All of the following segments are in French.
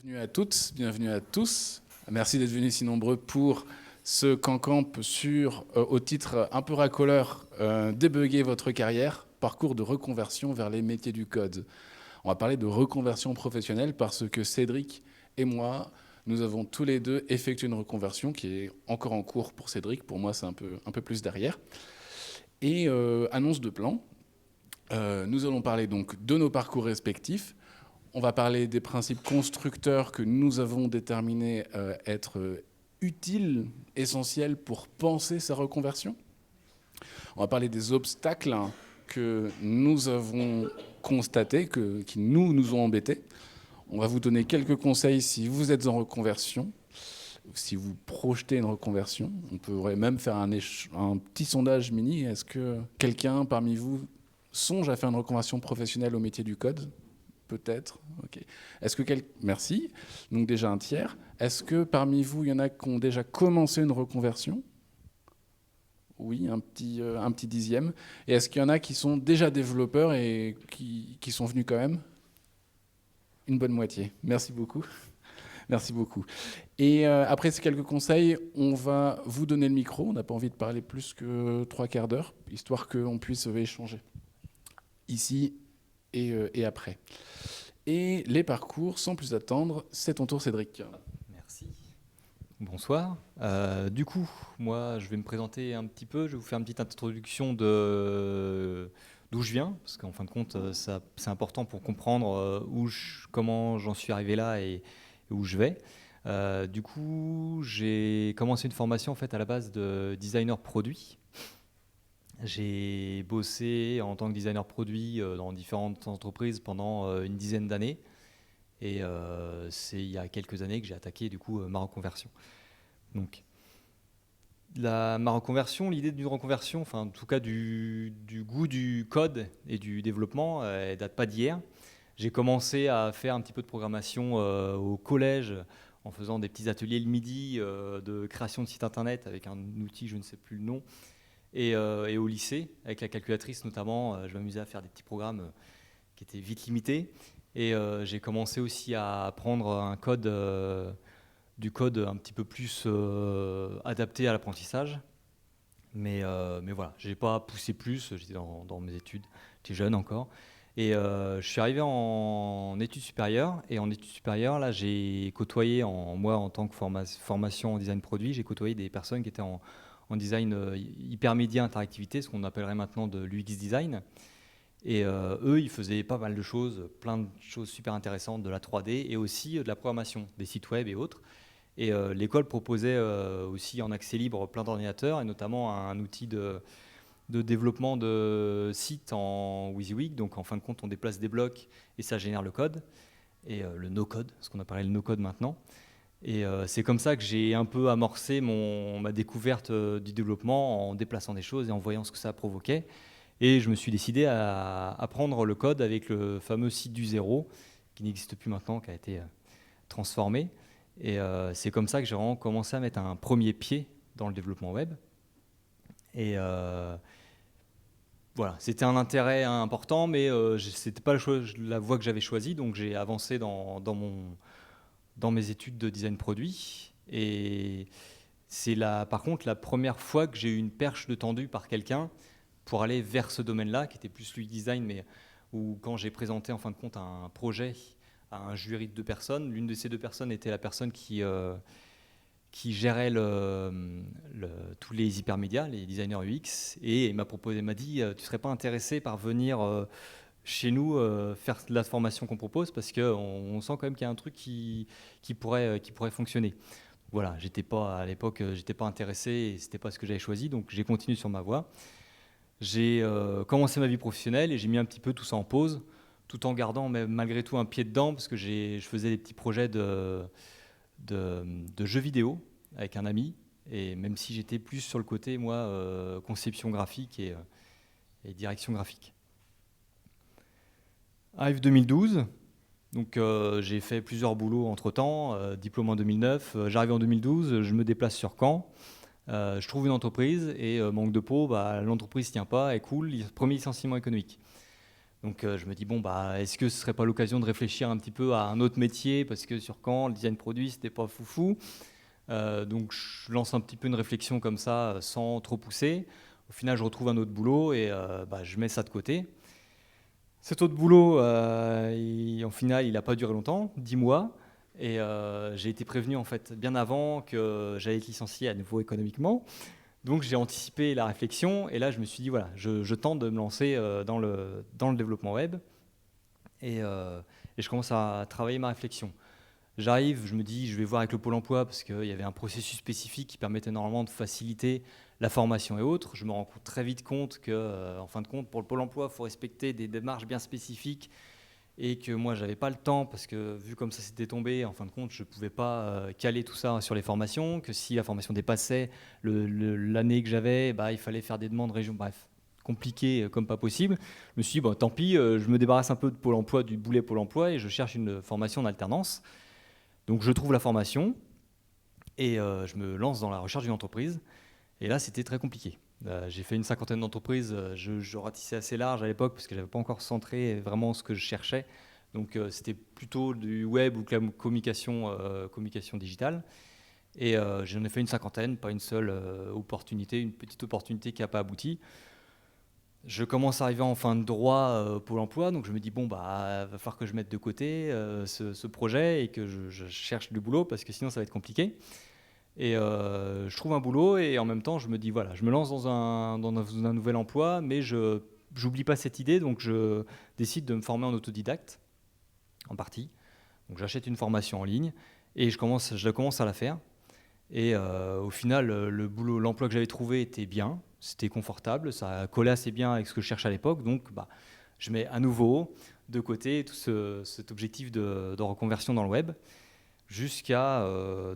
Bienvenue à toutes, bienvenue à tous. Merci d'être venus si nombreux pour ce Cancamp au titre un peu racoleur, débugger votre carrière, parcours de reconversion vers les métiers du code. On va parler de reconversion professionnelle parce que Cédric et moi, nous avons tous les deux effectué une reconversion qui est encore en cours pour Cédric. Pour moi, c'est un peu plus derrière. Et annonce de plan. Nous allons parler donc de nos parcours respectifs. On va parler des principes constructeurs que nous avons déterminés être utiles, essentiels pour penser sa reconversion. On va parler des obstacles que nous avons constatés, qui nous ont embêtés. On va vous donner quelques conseils si vous êtes en reconversion, si vous projetez une reconversion. On pourrait même faire un petit sondage mini. Est-ce que quelqu'un parmi vous songe à faire une reconversion professionnelle au métier du code ? Peut-être. Ok. Merci. Donc déjà un tiers. Est-ce que parmi vous, il y en a qui ont déjà commencé une reconversion ? Oui, un petit dixième. Et est-ce qu'il y en a qui sont déjà développeurs et qui sont venus quand même ? Une bonne moitié. Merci beaucoup. Merci beaucoup. Et après ces quelques conseils, on va vous donner le micro. On n'a pas envie de parler plus que 3/4 d'heure, histoire qu'on puisse échanger ici et après. Et les parcours, sans plus attendre, c'est ton tour, Cédric. Merci. Bonsoir. Du coup, moi, je vais me présenter un petit peu. Je vais vous faire une petite introduction d'où je viens, parce qu'en fin de compte, c'est important pour comprendre comment j'en suis arrivé là et où je vais. Du coup, j'ai commencé une formation en fait à la base de designer produit. J'ai bossé en tant que designer produit dans différentes entreprises pendant une dizaine d'années. Et c'est il y a quelques années que j'ai attaqué du coup ma reconversion. Donc, ma reconversion, l'idée d'une reconversion, enfin en tout cas du goût du code et du développement, elle date pas d'hier. J'ai commencé à faire un petit peu de programmation au collège en faisant des petits ateliers le midi de création de sites internet avec un outil, je ne sais plus le nom. Et au lycée, avec la calculatrice notamment, je m'amusais à faire des petits programmes qui étaient vite limités. Et j'ai commencé aussi à apprendre du code un petit peu plus adapté à l'apprentissage. Mais voilà, je n'ai pas poussé plus, j'étais dans mes études, j'étais jeune encore. Et je suis arrivé en études supérieures. Et en études supérieures, là, j'ai côtoyé, moi en tant que formation en design produit, j'ai côtoyé des personnes qui étaient en design hypermédia interactivité, ce qu'on appellerait maintenant de l'UX design. Et eux, ils faisaient pas mal de choses, plein de choses super intéressantes, de la 3D et aussi de la programmation, des sites web et autres. Et l'école proposait aussi en accès libre plein d'ordinateurs et notamment un outil de développement de sites en WYSIWYG. Donc en fin de compte, on déplace des blocs et ça génère le code, et le no-code, ce qu'on appellerait le no-code maintenant. Et c'est comme ça que j'ai un peu amorcé ma découverte du développement en déplaçant des choses et en voyant ce que ça provoquait. Et je me suis décidé à apprendre le code avec le fameux site du zéro, qui n'existe plus maintenant, qui a été transformé. Et c'est comme ça que j'ai vraiment commencé à mettre un premier pied dans le développement web. Et voilà, c'était un intérêt important, mais ce n'était pas la voie que j'avais choisie, donc j'ai avancé dans mes études de design produit. Et c'est par contre la première fois que j'ai eu une perche de tendu par quelqu'un pour aller vers ce domaine-là, qui était plus l'UX design, mais où quand j'ai présenté en fin de compte un projet à un jury de 2 personnes, l'une de ces 2 personnes était la personne qui gérait tous les hypermédias, les designers UX, et il m'a dit tu serais pas intéressé par venir chez nous faire la formation qu'on propose, parce qu'on sent quand même qu'il y a un truc qui pourrait fonctionner. Voilà, à l'époque, j'étais pas intéressé et c'était pas ce que j'avais choisi, donc j'ai continué sur ma voie. J'ai commencé ma vie professionnelle et j'ai mis un petit peu tout ça en pause, tout en gardant malgré tout un pied dedans, parce que je faisais des petits projets de jeux vidéo avec un ami, et même si j'étais plus sur le côté, moi, conception graphique et direction graphique. Arrive 2012, donc j'ai fait plusieurs boulots entre-temps, diplôme en 2009, j'arrive en 2012, je me déplace sur Caen. Je trouve une entreprise et manque de peau, l'entreprise ne tient pas, elle coule, premier licenciement économique. Donc je me dis, bon, est-ce que ce serait pas l'occasion de réfléchir un petit peu à un autre métier, parce que sur Caen, le design produit, c'était pas foufou. Donc je lance un petit peu une réflexion comme ça, sans trop pousser. Au final, je retrouve un autre boulot et je mets ça de côté. Cet autre boulot, au final, il n'a pas duré longtemps, 10 mois. Et j'ai été prévenu en fait bien avant que j'allais être licencié à nouveau économiquement. Donc j'ai anticipé la réflexion et là je me suis dit voilà, je tente de me lancer dans le développement web et je commence à travailler ma réflexion. J'arrive, je me dis je vais voir avec le Pôle emploi parce qu'il y avait un processus spécifique qui permettait normalement de faciliter la formation et autres. Je me rends très vite compte que, en fin de compte, pour le Pôle emploi, il faut respecter des démarches bien spécifiques et que moi, j'avais pas le temps parce que vu comme ça s'était tombé, en fin de compte, je pouvais pas caler tout ça sur les formations, que si la formation dépassait l'année que j'avais, il fallait faire des demandes région, bref, compliqué comme pas possible. Je me suis dit, tant pis, je me débarrasse un peu de Pôle emploi, du boulet Pôle emploi et je cherche une formation en alternance. Donc je trouve la formation et je me lance dans la recherche d'une entreprise. Et là, c'était très compliqué. J'ai fait une cinquantaine d'entreprises. Je ratissais assez large à l'époque parce que je n'avais pas encore centré vraiment ce que je cherchais. Donc c'était plutôt du web ou de la communication digitale. Et j'en ai fait une cinquantaine, pas une seule opportunité, une petite opportunité qui n'a pas abouti. Je commence à arriver en fin de droit Pôle emploi, donc je me dis bon va falloir que je mette de côté ce projet et que je cherche du boulot parce que sinon ça va être compliqué. Et je trouve un boulot et en même temps je me dis voilà, je me lance dans un nouvel emploi, mais je n'oublie pas cette idée, donc je décide de me former en autodidacte en partie. Donc j'achète une formation en ligne et je commence à la faire. Et au final, l'emploi que j'avais trouvé était bien, c'était confortable, ça collait assez bien avec ce que je cherchais à l'époque. Donc, je mets à nouveau de côté tout cet objectif de reconversion dans le web,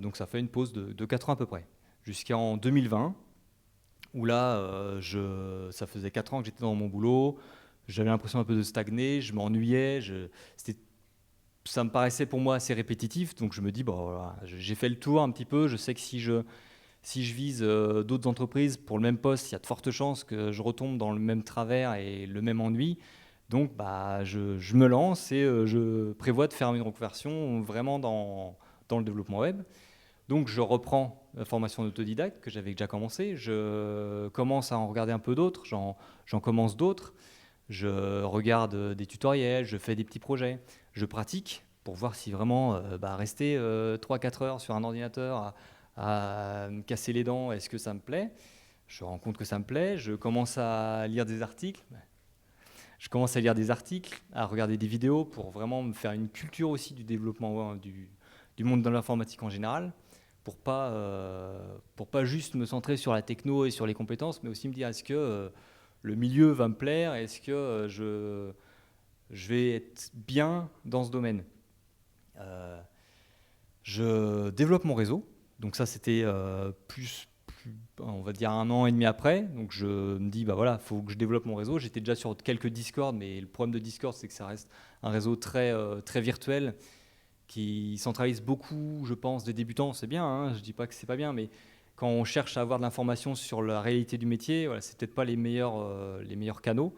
donc ça fait une pause de 4 ans à peu près, jusqu'en 2020, où là, ça faisait 4 ans que j'étais dans mon boulot, j'avais l'impression un peu de stagner, je m'ennuyais, ça me paraissait pour moi assez répétitif, donc je me dis, voilà, j'ai fait le tour un petit peu, je sais que si je vise d'autres entreprises pour le même poste, il y a de fortes chances que je retombe dans le même travers et le même ennui. Donc je me lance et je prévois de faire une reconversion vraiment dans le développement web. Donc je reprends la formation d'autodidacte que j'avais déjà commencé, je commence à en regarder un peu d'autres, j'en commence d'autres. Je regarde des tutoriels, je fais des petits projets, je pratique pour voir si vraiment rester 3-4 heures sur un ordinateur à me casser les dents, est-ce que ça me plaît. Je me rends compte que ça me plaît, je commence à lire des articles, à regarder des vidéos pour vraiment me faire une culture aussi du développement du monde de l'informatique en général, pour pas juste me centrer sur la techno et sur les compétences, mais aussi me dire est-ce que le milieu va me plaire, est-ce que je vais être bien dans ce domaine. Je développe mon réseau, donc ça c'était plus, on va dire 1 an et demi après, donc je me dis voilà, faut que je développe mon réseau. J'étais déjà sur quelques Discord, mais le problème de Discord c'est que ça reste un réseau très virtuel qui centralise beaucoup, je pense, des débutants. C'est bien, hein, je dis pas que c'est pas bien, mais quand on cherche à avoir de l'information sur la réalité du métier, voilà, c'est peut-être pas les meilleurs canaux.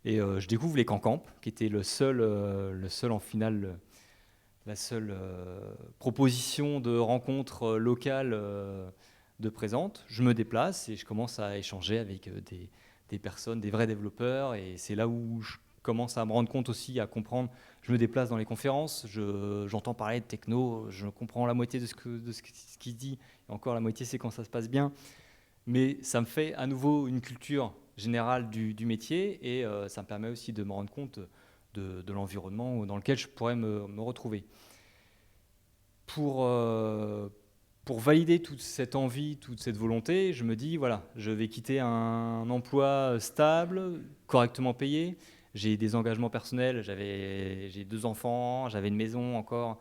Et je découvre les Cancamp, qui était le seul en finale, la seule proposition de rencontre locale de présente. Je me déplace et je commence à échanger avec des personnes, des vrais développeurs. Et c'est là où je commence à me rendre compte aussi, à comprendre. Je me déplace dans les conférences, j'entends parler de techno, je comprends la moitié de ce qu'il dit. Et encore, la moitié, c'est quand ça se passe bien. Mais ça me fait à nouveau une culture générale du métier et ça me permet aussi de me rendre compte de l'environnement dans lequel je pourrais me retrouver. Pour valider toute cette envie, toute cette volonté, je me dis, voilà, je vais quitter un emploi stable, correctement payé. J'ai des engagements personnels, j'ai 2 enfants, j'avais une maison encore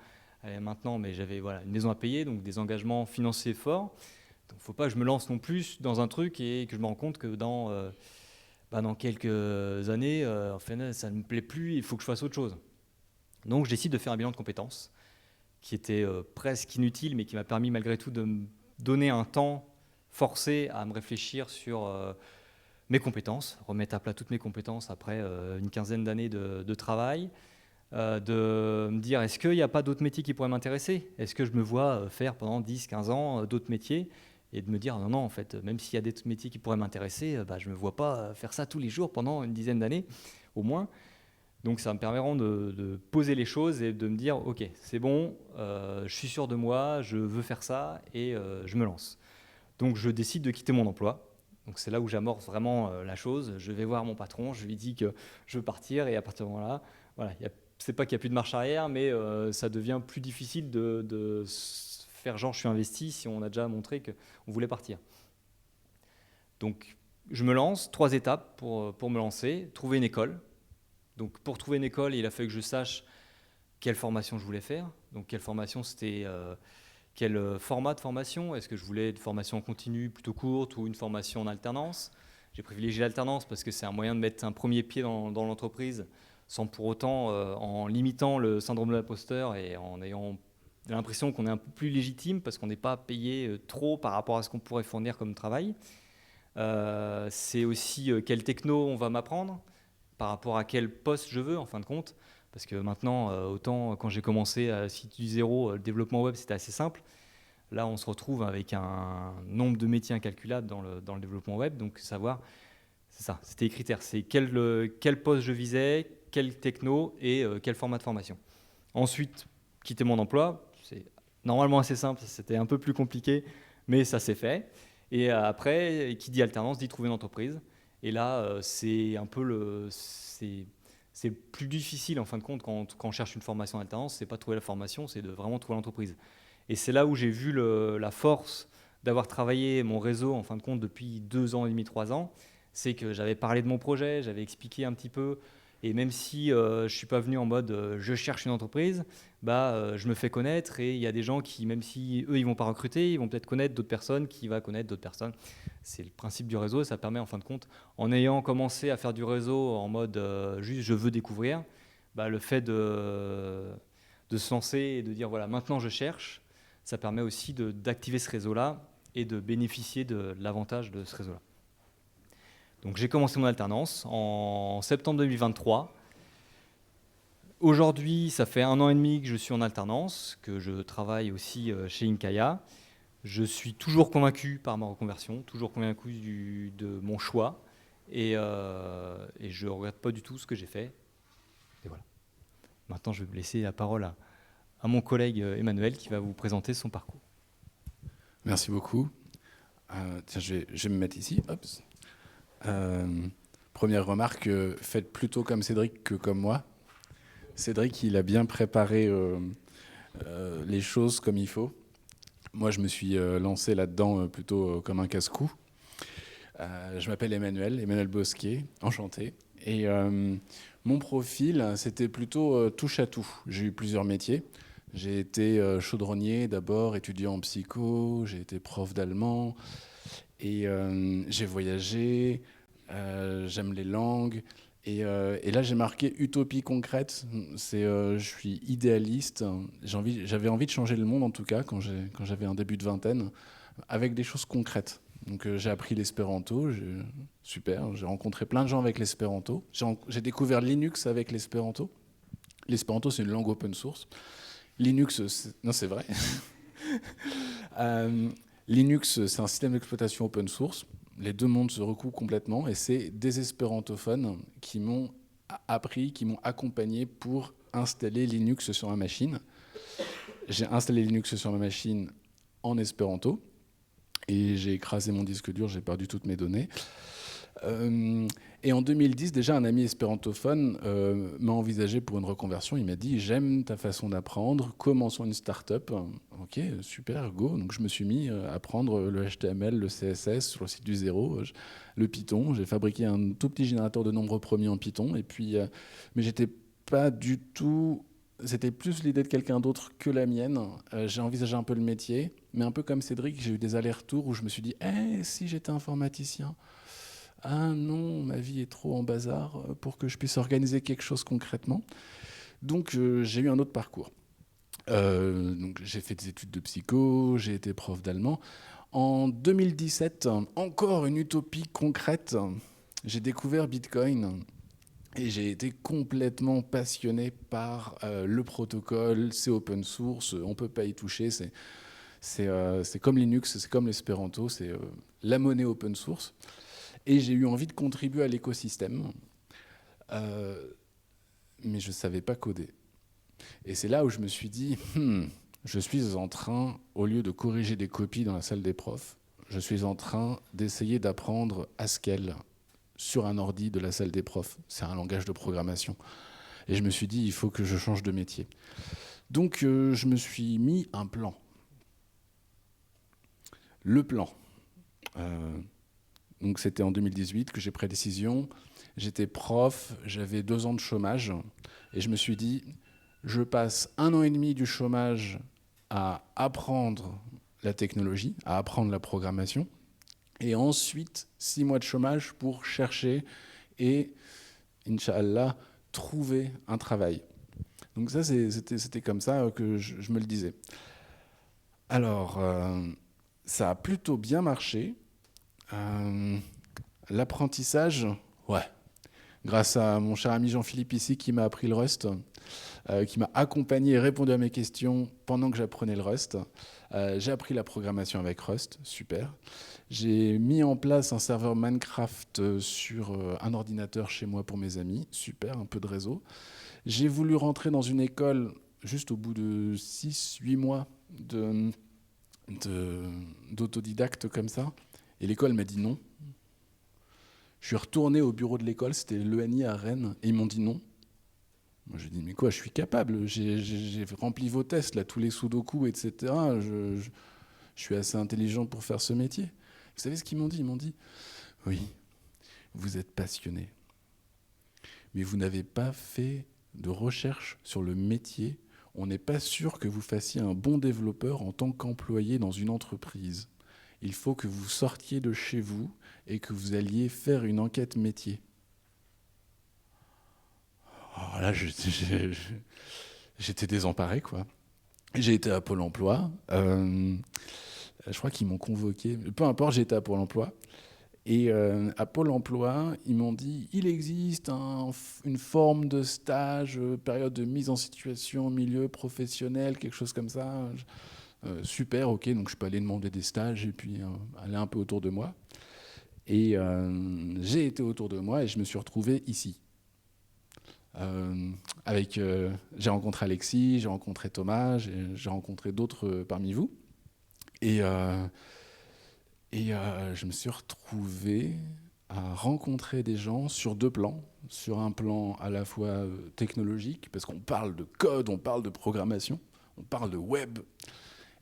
maintenant, mais j'avais une maison à payer, donc des engagements financiers forts. Il ne faut pas que je me lance non plus dans un truc et que je me rends compte que dans quelques années, en fait, ça ne me plaît plus, il faut que je fasse autre chose. Donc je décide de faire un bilan de compétences qui était presque inutile, mais qui m'a permis malgré tout de me donner un temps forcé à me réfléchir sur mes compétences, remettre à plat toutes mes compétences après une quinzaine d'années de travail, de me dire est-ce qu'il n'y a pas d'autres métiers qui pourraient m'intéresser ? Est-ce que je me vois faire pendant 10-15 ans d'autres métiers ? Et de me dire non, en fait, même s'il y a des métiers qui pourraient m'intéresser, je ne me vois pas faire ça tous les jours pendant une dizaine d'années au moins. Donc ça me permet vraiment de poser les choses et de me dire ok, c'est bon, je suis sûr de moi, je veux faire ça et je me lance. Donc je décide de quitter mon emploi. Donc c'est là où j'amorce vraiment la chose. Je vais voir mon patron, je lui dis que je veux partir et à partir de ce moment-là, voilà, c'est pas qu'il n'y a plus de marche arrière, mais ça devient plus difficile de faire genre je suis investi si on a déjà montré qu'on voulait partir. Donc je me lance, 3 étapes pour me lancer. Trouver une école. Donc pour trouver une école, il a fallu que je sache quelle formation je voulais faire. Donc quelle formation c'était... quel format de formation ? Est-ce que je voulais une formation en continu plutôt courte ou une formation en alternance ? J'ai privilégié l'alternance parce que c'est un moyen de mettre un premier pied dans l'entreprise sans pour autant, en limitant le syndrome de l'imposteur et en ayant l'impression qu'on est un peu plus légitime parce qu'on n'est pas payé trop par rapport à ce qu'on pourrait fournir comme travail. C'est aussi quelle techno on va m'apprendre par rapport à quel poste je veux en fin de compte. Parce que maintenant, autant quand j'ai commencé à site du zéro, le développement web, c'était assez simple. Là, on se retrouve avec un nombre de métiers incalculable dans le développement web. Donc, savoir, c'est ça, c'était les critères. C'est quel poste je visais, quel techno et quel format de formation. Ensuite, quitter mon emploi. C'est normalement assez simple. C'était un peu plus compliqué, mais ça s'est fait. Et après, qui dit alternance, dit trouver une entreprise. Et là, c'est un peu c'est plus difficile en fin de compte quand on cherche une formation en alternance, c'est pas trouver la formation, c'est de vraiment trouver l'entreprise. Et c'est là où j'ai vu la force d'avoir travaillé mon réseau en fin de compte depuis 2 ans et demi, 3 ans. C'est que j'avais parlé de mon projet, j'avais expliqué un petit peu. Et même si je ne suis pas venu en mode je cherche une entreprise, je me fais connaître et il y a des gens qui, même si eux ils ne vont pas recruter, ils vont peut-être connaître d'autres personnes qui vont connaître d'autres personnes. C'est le principe du réseau et ça permet en fin de compte, en ayant commencé à faire du réseau en mode juste je veux découvrir, le fait de se lancer et de dire voilà maintenant je cherche, ça permet aussi d'activer ce réseau-là et de bénéficier de l'avantage de ce réseau-là. Donc j'ai commencé mon alternance en septembre 2023. Aujourd'hui, ça fait 1 an et demi que je suis en alternance, que je travaille aussi chez Inkaya. Je suis toujours convaincu par ma reconversion, toujours convaincu de mon choix et je ne regrette pas du tout ce que j'ai fait. Et voilà. Maintenant, je vais laisser la parole à mon collègue Emmanuel qui va vous présenter son parcours. Merci beaucoup. Tiens, je vais me mettre ici. Hop. Première remarque, faites plutôt comme Cédric que comme moi. Cédric, il a bien préparé les choses comme il faut. Moi, je me suis lancé là-dedans plutôt comme un casse-cou. Je m'appelle Emmanuel Bosquet, enchanté. Et mon profil, c'était plutôt touche à tout. J'ai eu plusieurs métiers. J'ai été chaudronnier d'abord, étudiant en psycho, j'ai été prof d'allemand, et j'ai voyagé, j'aime les langues. Et là, j'ai marqué utopie concrète. Je suis idéaliste. J'avais envie de changer le monde, en tout cas, quand j'avais un début de vingtaine, avec des choses concrètes. Donc, j'ai appris l'espéranto. Super. J'ai rencontré plein de gens avec l'espéranto. J'ai découvert Linux avec l'espéranto. L'espéranto, c'est une langue open source. Linux, non, c'est vrai. Linux, c'est un système d'exploitation open source. Les deux mondes se recoupent complètement et c'est des espérantophones qui m'ont appris, qui m'ont accompagné pour installer Linux sur ma machine. J'ai installé Linux sur ma machine en espéranto et j'ai écrasé mon disque dur, j'ai perdu toutes mes données. Et en 2010, déjà, un ami espérantophone m'a envisagé pour une reconversion. Il m'a dit « J'aime ta façon d'apprendre, commençons une start-up. » Ok, super, go. Donc je me suis mis à apprendre le HTML, le CSS sur le site du zéro, le Python. J'ai fabriqué un tout petit générateur de nombres premiers en Python. Et puis, mais j'étais pas du tout... C'était plus l'idée de quelqu'un d'autre que la mienne. J'ai envisagé un peu le métier, mais un peu comme Cédric, j'ai eu des allers-retours où je me suis dit « si j'étais informaticien ?» Ah non, ma vie est trop en bazar pour que je puisse organiser quelque chose concrètement. Donc j'ai eu un autre parcours. Donc, j'ai fait des études de psycho, j'ai été prof d'allemand. En 2017, encore une utopie concrète. j'ai découvert Bitcoin et j'ai été complètement passionné par le protocole. C'est open source, on ne peut pas y toucher. C'est comme Linux, c'est comme l'Espéranto, c'est la monnaie open source. Et j'ai eu envie de contribuer à l'écosystème, euh, mais je ne savais pas coder. Et c'est là où je me suis dit, je suis en train, au lieu de corriger des copies dans la salle des profs, je suis en train d'essayer d'apprendre Haskell sur un ordi de la salle des profs. C'est un langage de programmation. Et je me suis dit, il faut que je change de métier. Donc je me suis mis un plan. Le plan. Donc c'était en 2018 que j'ai pris la décision. J'étais prof, j'avais 2 ans de chômage. Et je me suis dit, je passe 1 an et demi du chômage à apprendre la technologie, à apprendre la programmation, et ensuite 6 mois de chômage pour chercher et, Inch'Allah, trouver un travail. Donc ça, c'était comme ça que je me le disais. Alors, ça a plutôt bien marché. L'apprentissage, ouais, grâce à mon cher ami Jean-Philippe ici qui m'a appris le Rust, qui m'a accompagné et répondu à mes questions pendant que j'apprenais le Rust. J'ai appris la programmation avec Rust, super. J'ai mis en place un serveur Minecraft sur un ordinateur chez moi pour mes amis, super, un peu de réseau. J'ai voulu rentrer dans une école juste au bout de 6-8 mois d'autodidacte comme ça, et l'école m'a dit non. Je suis retourné au bureau de l'école, c'était l'ENI à Rennes, et ils m'ont dit non. Moi, je dis, mais quoi, je suis capable, j'ai rempli vos tests, là, tous les sudoku, etc. Je suis assez intelligent pour faire ce métier. Vous savez ce qu'ils m'ont dit? Ils m'ont dit, oui, vous êtes passionné, mais vous n'avez pas fait de recherche sur le métier. On n'est pas sûr que vous fassiez un bon développeur en tant qu'employé dans une entreprise. Il faut que vous sortiez de chez vous et que vous alliez faire une enquête métier. Alors là, j'étais désemparé, quoi. J'ai été à Pôle emploi. Je crois qu'ils m'ont convoqué. Peu importe, j'ai été à Pôle emploi. Et à Pôle emploi, ils m'ont dit il existe une forme de stage, période de mise en situation, milieu professionnel, quelque chose comme ça. Super, ok. Donc je peux aller demander des stages et puis aller un peu autour de moi. Et j'ai été autour de moi et je me suis retrouvé ici. J'ai rencontré Alexis, j'ai rencontré Thomas, j'ai rencontré d'autres parmi vous. Et je me suis retrouvé à rencontrer des gens sur 2 plans. Sur un plan à la fois technologique, parce qu'on parle de code, on parle de programmation, on parle de web,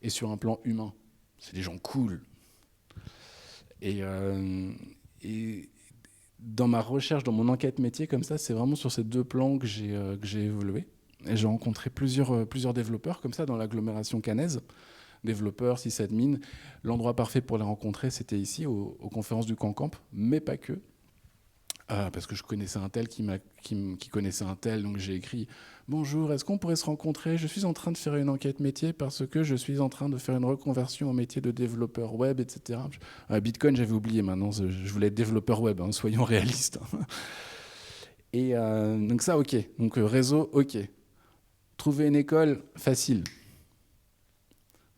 et sur un plan humain. C'est des gens cool. Et dans ma recherche, dans mon enquête métier, comme ça, c'est vraiment sur ces 2 plans que j'ai évolué. Et j'ai rencontré plusieurs développeurs comme ça dans l'agglomération caennaise. Développeurs, sysadmins. L'endroit parfait pour les rencontrer, c'était ici, aux conférences du Cancamp, mais pas que. Parce que je connaissais un tel qui connaissait un tel, donc j'ai écrit « Bonjour, est-ce qu'on pourrait se rencontrer? Je suis en train de faire une enquête métier parce que je suis en train de faire une reconversion au métier de développeur web, etc. » Bitcoin, j'avais oublié maintenant, je voulais être développeur web, hein, soyons réalistes. Et donc ça, ok. Donc réseau, ok. Trouver une école, facile.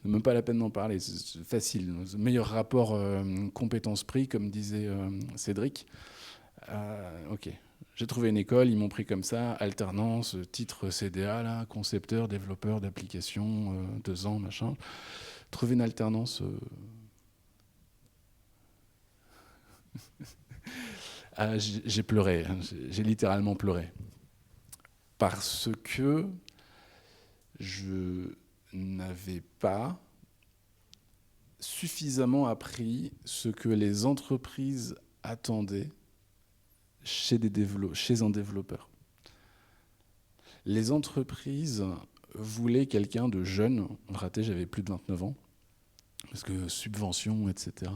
C'est même pas la peine d'en parler, c'est facile. Meilleur rapport compétence-prix, comme disait Cédric. Ok, j'ai trouvé une école, ils m'ont pris comme ça, alternance, titre CDA, là, concepteur, développeur d'applications, 2 ans, machin. Trouver une alternance... j'ai pleuré, hein, j'ai littéralement pleuré. Parce que je n'avais pas suffisamment appris ce que les entreprises attendaient chez un développeur. Les entreprises voulaient quelqu'un de jeune. Raté, j'avais plus de 29 ans. Parce que subventions, etc.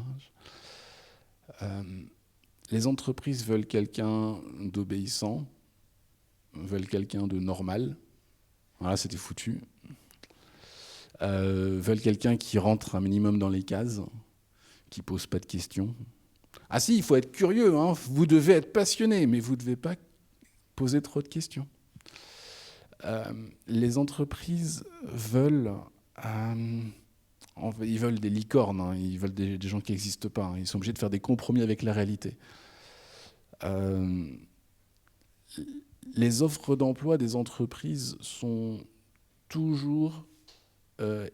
Les entreprises veulent quelqu'un d'obéissant, veulent quelqu'un de normal. Voilà, c'était foutu. Veulent quelqu'un qui rentre un minimum dans les cases, qui pose pas de questions. Ah si, il faut être curieux, hein, vous devez être passionné, mais vous ne devez pas poser trop de questions. Les entreprises veulent... ils veulent des licornes, hein, ils veulent des gens qui n'existent pas. Hein, ils sont obligés de faire des compromis avec la réalité. Les offres d'emploi des entreprises sont toujours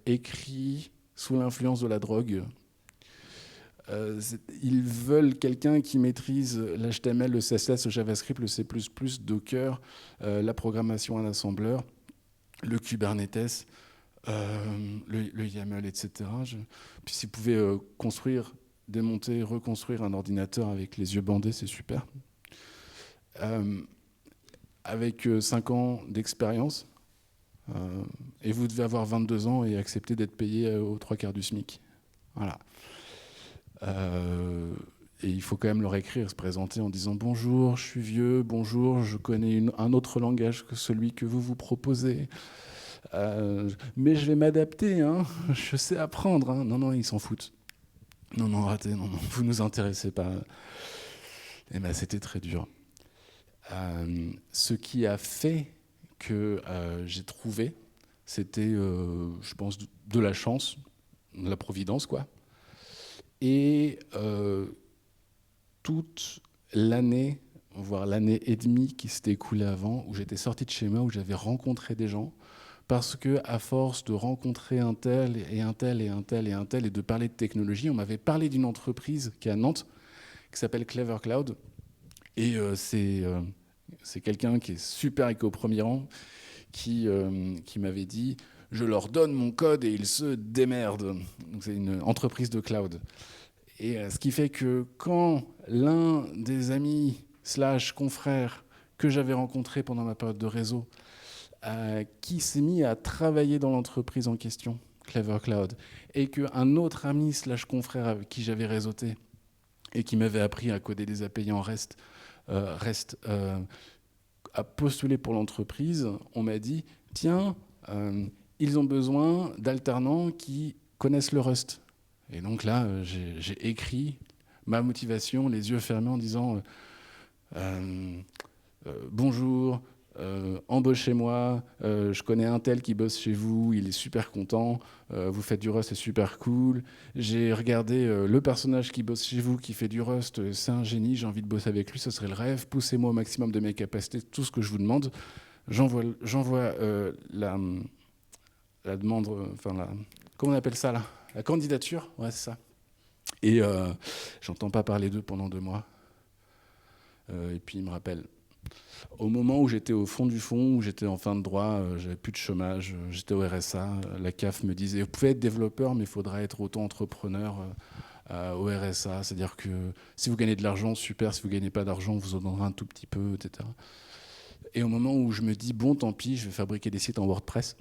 écrites sous l'influence de la drogue. Ils veulent quelqu'un qui maîtrise l'HTML, le CSS, le JavaScript, le C++, Docker, la programmation en assembleur, le Kubernetes, le YAML, etc. Puis s'ils pouvaient construire, démonter, reconstruire un ordinateur avec les yeux bandés, c'est super. Avec 5 ans d'expérience, et vous devez avoir 22 ans et accepter d'être payé aux 3/4 du SMIC. Voilà. Et il faut quand même leur écrire, se présenter en disant « Bonjour, je suis vieux, bonjour, je connais un autre langage que celui que vous proposez. Mais je vais m'adapter, hein, je sais apprendre. Hein. » Non, ils s'en foutent. Non, raté, non, vous ne nous intéressez pas. » Et ben, c'était très dur. Ce qui a fait que j'ai trouvé, c'était, je pense, de la chance, de la providence, quoi. Et toute l'année, voire l'année et demie qui s'était écoulée avant, où j'étais sorti de chez moi, où j'avais rencontré des gens, parce que à force de rencontrer un tel et un tel et un tel et un tel, et de parler de technologie, on m'avait parlé d'une entreprise qui est à Nantes, qui s'appelle Clever Cloud, et c'est quelqu'un qui est super et qui est au premier rang, qui m'avait dit « Je leur donne mon code et ils se démerdent ». C'est une entreprise de cloud. Et ce qui fait que quand l'un des amis / confrères que j'avais rencontré pendant ma période de réseau, qui s'est mis à travailler dans l'entreprise en question, Clever Cloud, et qu'un autre ami / confrère avec qui j'avais réseauté et qui m'avait appris à coder des API en REST, a postulé pour l'entreprise, on m'a dit « Tiens, ils ont besoin d'alternants qui connaissent le Rust ». Et donc là, j'ai écrit ma motivation, les yeux fermés, en disant bonjour, embauchez-moi, je connais un tel qui bosse chez vous, il est super content, vous faites du Rust, c'est super cool. J'ai regardé le personnage qui bosse chez vous, qui fait du Rust, c'est un génie, j'ai envie de bosser avec lui, ce serait le rêve, poussez-moi au maximum de mes capacités, tout ce que je vous demande. J'envoie la demande, comment on appelle ça là ? La candidature, ouais, c'est ça. Et j'entends pas parler d'eux pendant 2 mois. Et puis il me rappelle. Au moment où j'étais au fond du fond, où j'étais en fin de droit, j'avais plus de chômage, j'étais au RSA, la CAF me disait « Vous pouvez être développeur, mais il faudra être auto-entrepreneur au RSA. C'est-à-dire que si vous gagnez de l'argent, super. Si vous gagnez pas d'argent, on vous en donnera un tout petit peu, etc. » Et au moment où je me dis « Bon, tant pis, je vais fabriquer des sites en WordPress »,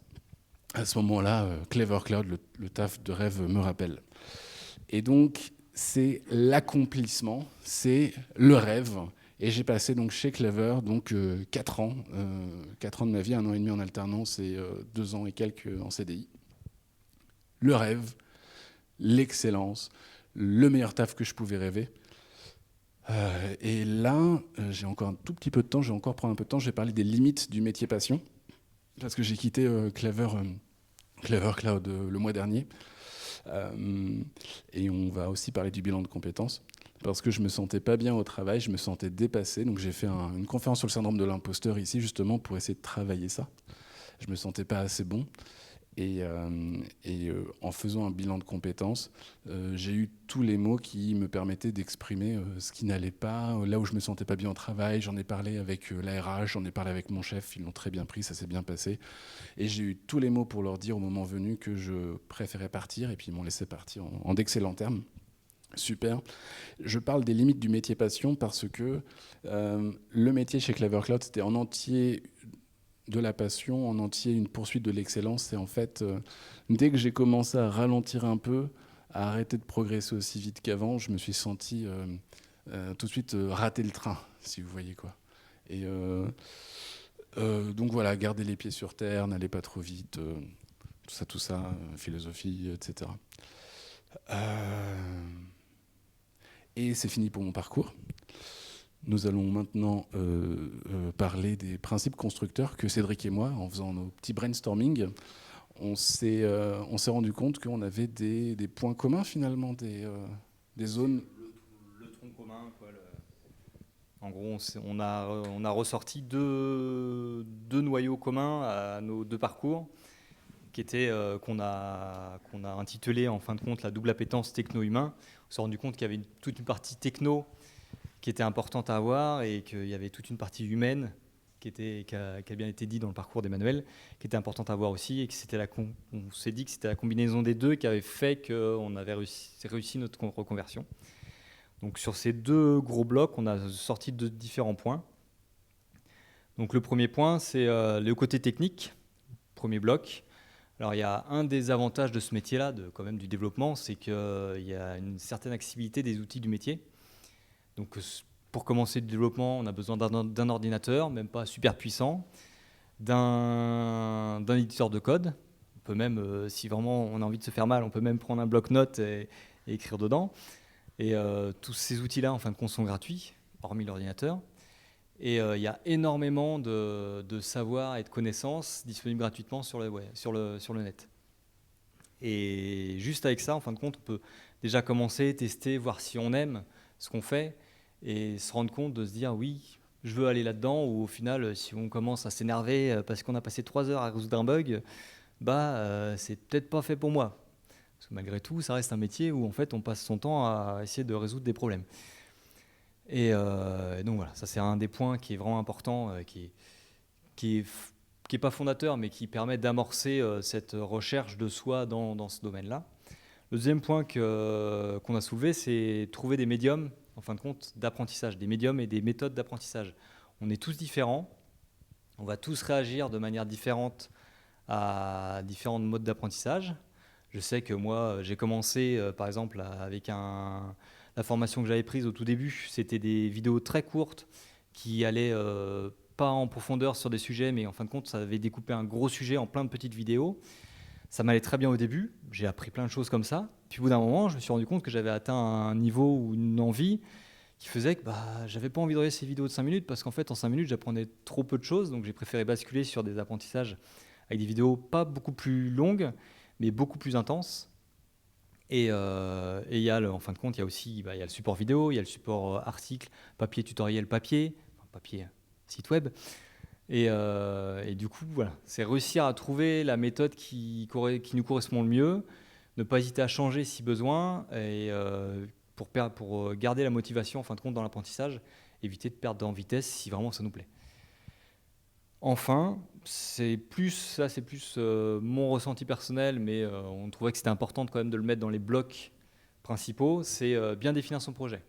à ce moment-là, Clever Cloud, le taf de rêve, me rappelle. Et donc, c'est l'accomplissement, c'est le rêve. Et j'ai passé donc chez Clever 4 ans. 4 ans de ma vie, 1 an et demi en alternance et 2 ans et quelques en CDI. Le rêve, l'excellence, le meilleur taf que je pouvais rêver. Et là, j'ai encore un tout petit peu de temps, je vais encore prendre un peu de temps, je vais parler des limites du métier passion. Parce que j'ai quitté Clever Cloud le mois dernier. Et on va aussi parler du bilan de compétences. Parce que je ne me sentais pas bien au travail, je me sentais dépassé. Donc j'ai fait une conférence sur le syndrome de l'imposteur ici, justement, pour essayer de travailler ça. Je ne me sentais pas assez bon. Et en faisant un bilan de compétences, j'ai eu tous les mots qui me permettaient d'exprimer ce qui n'allait pas, là où je ne me sentais pas bien au travail. J'en ai parlé avec la RH, j'en ai parlé avec mon chef, ils l'ont très bien pris, ça s'est bien passé. Et j'ai eu tous les mots pour leur dire au moment venu que je préférais partir, et puis ils m'ont laissé partir en d'excellents termes. Super. Je parle des limites du métier passion parce que le métier chez Clever Cloud, c'était en entier de la passion, en entier une poursuite de l'excellence. Et en fait, dès que j'ai commencé à ralentir un peu, à arrêter de progresser aussi vite qu'avant, je me suis senti tout de suite rater le train, si vous voyez quoi. Et donc voilà, garder les pieds sur terre, n'allez pas trop vite, tout ça, philosophie, etc. Et c'est fini pour mon parcours. Nous allons maintenant parler des principes constructeurs que Cédric et moi, en faisant nos petits brainstorming, on s'est rendu compte qu'on avait des points communs finalement, des zones. Le tronc commun, quoi. En gros, on a ressorti deux noyaux communs à nos deux parcours, qu'on a intitulé en fin de compte la double appétence techno-humain. On s'est rendu compte qu'il y avait toute une partie techno qui était importante à avoir et qu'il y avait toute une partie humaine qui a bien été dit dans le parcours d'Emmanuel, qui était importante à voir aussi, et on s'est dit que c'était la combinaison des deux qui avait fait qu'on avait réussi notre reconversion. Donc sur ces deux gros blocs, on a sorti de différents points. Donc le premier point, c'est le côté technique, premier bloc. Alors il y a un des avantages de ce métier-là, quand même du développement, c'est qu'il y a une certaine accessibilité des outils du métier. Donc pour commencer le développement, on a besoin d'un ordinateur, même pas super puissant, d'un éditeur de code. On peut même, si vraiment on a envie de se faire mal, on peut même prendre un bloc-notes et écrire dedans. Et tous ces outils-là, en fin de compte, sont gratuits, hormis l'ordinateur. Et il y a énormément de savoir et de connaissances disponibles gratuitement sur le net. Et juste avec ça, en fin de compte, on peut déjà commencer, tester, voir si on aime ce qu'on fait et se rendre compte de se dire oui, je veux aller là-dedans, ou au final, si on commence à s'énerver parce qu'on a passé 3 heures à résoudre un bug, c'est peut-être pas fait pour moi. Parce que malgré tout, ça reste un métier où en fait, on passe son temps à essayer de résoudre des problèmes. Et donc voilà, ça c'est un des points qui est vraiment important, qui est pas fondateur, mais qui permet d'amorcer cette recherche de soi dans ce domaine-là. Le deuxième point qu'on a soulevé, c'est trouver des médiums, en fin de compte, d'apprentissage, des médiums et des méthodes d'apprentissage. On est tous différents, on va tous réagir de manière différente à différents modes d'apprentissage. Je sais que moi, j'ai commencé, par exemple, avec la formation que j'avais prise au tout début, c'était des vidéos très courtes qui allaient pas en profondeur sur des sujets, mais en fin de compte, ça avait découpé un gros sujet en plein de petites vidéos. Ça m'allait très bien au début, j'ai appris plein de choses comme ça. Puis au bout d'un moment, je me suis rendu compte que j'avais atteint un niveau ou une envie qui faisait que j'avais pas envie de regarder ces vidéos de 5 minutes, parce qu'en fait, en 5 minutes, j'apprenais trop peu de choses, donc j'ai préféré basculer sur des apprentissages avec des vidéos pas beaucoup plus longues, mais beaucoup plus intenses. Et il y a, en fin de compte, il y a aussi il y a le support vidéo, il y a le support article, papier, tutoriel, papier, site web. Et du coup, voilà, c'est réussir à trouver la méthode qui nous correspond le mieux, ne pas hésiter à changer si besoin, et pour garder la motivation, en fin de compte, dans l'apprentissage, éviter de perdre en vitesse si vraiment ça nous plaît. Enfin, c'est plus mon ressenti personnel, mais on trouvait que c'était important quand même de le mettre dans les blocs principaux, c'est bien définir son projet.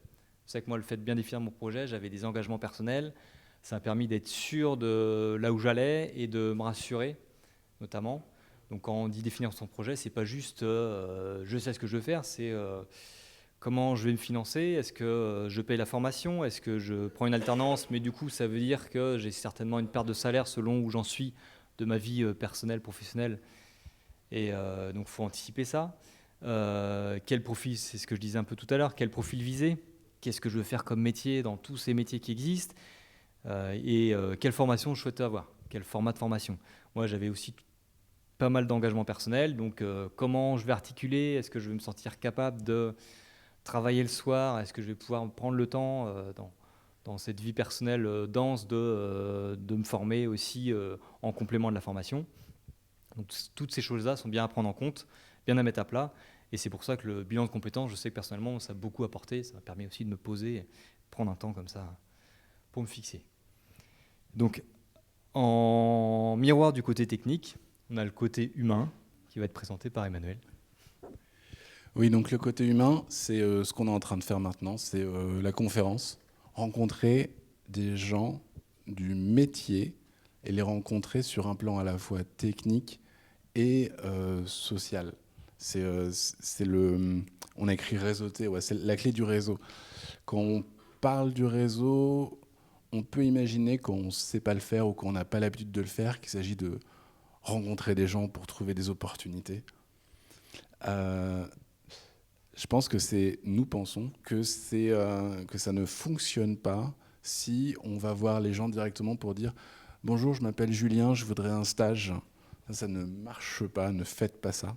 C'est que moi, le fait de bien définir mon projet, j'avais des engagements personnels, ça m'a permis d'être sûr de là où j'allais et de me rassurer, notamment. Donc quand on dit définir son projet, c'est pas juste je sais ce que je veux faire, c'est comment je vais me financer, est-ce que je paye la formation, est-ce que je prends une alternance, mais du coup ça veut dire que j'ai certainement une perte de salaire selon où j'en suis de ma vie personnelle, professionnelle, et donc il faut anticiper ça. Quel profil, c'est ce que je disais un peu tout à l'heure, quel profil viser, qu'est-ce que je veux faire comme métier dans tous ces métiers qui existent, et quelle formation je souhaite avoir, quel format de formation. Moi j'avais aussi pas mal d'engagements personnels, donc comment je vais articuler, est-ce que je vais me sentir capable de travailler le soir, est-ce que je vais pouvoir prendre le temps dans cette vie personnelle dense de me former aussi en complément de la formation. Donc toutes ces choses-là sont bien à prendre en compte, bien à mettre à plat, et c'est pour ça que le bilan de compétences, je sais que personnellement ça a beaucoup apporté, ça m'a permis aussi de me poser, et prendre un temps comme ça pour me fixer. Donc en miroir du côté technique, on a le côté humain qui va être présenté par Emmanuel. Oui, donc le côté humain, c'est ce qu'on est en train de faire maintenant, c'est la conférence. Rencontrer des gens du métier et les rencontrer sur un plan à la fois technique et social. On a écrit réseauter, ouais, c'est la clé du réseau. Quand on parle du réseau, on peut imaginer qu'on ne sait pas le faire ou qu'on n'a pas l'habitude de le faire, qu'il s'agit de rencontrer des gens pour trouver des opportunités. Je pense que nous pensons que que ça ne fonctionne pas si on va voir les gens directement pour dire bonjour, je m'appelle Julien, je voudrais un stage. Ça ne marche pas, ne faites pas ça.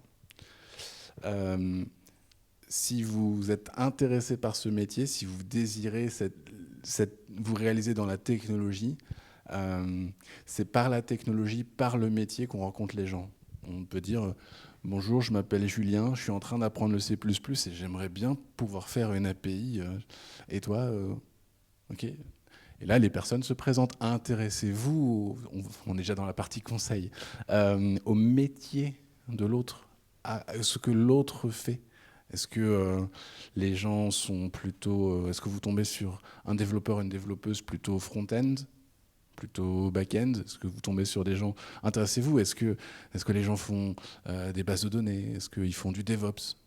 Si vous êtes intéressé par ce métier, si vous désirez vous réaliser dans la technologie, c'est par la technologie, par le métier qu'on rencontre les gens. On peut dire bonjour, je m'appelle Julien, je suis en train d'apprendre le C++ et j'aimerais bien pouvoir faire une API. Et toi, ok. Et là, les personnes se présentent. Intéressez-vous, on est déjà dans la partie conseil, au métier de l'autre, à ce que l'autre fait. Est-ce que les gens sont plutôt... est-ce que vous tombez sur un développeur, une développeuse plutôt front-end, plutôt back-end? Est-ce que vous tombez sur des gens... Intéressez-vous, est-ce que les gens font des bases de données? Est-ce qu'ils font du DevOps?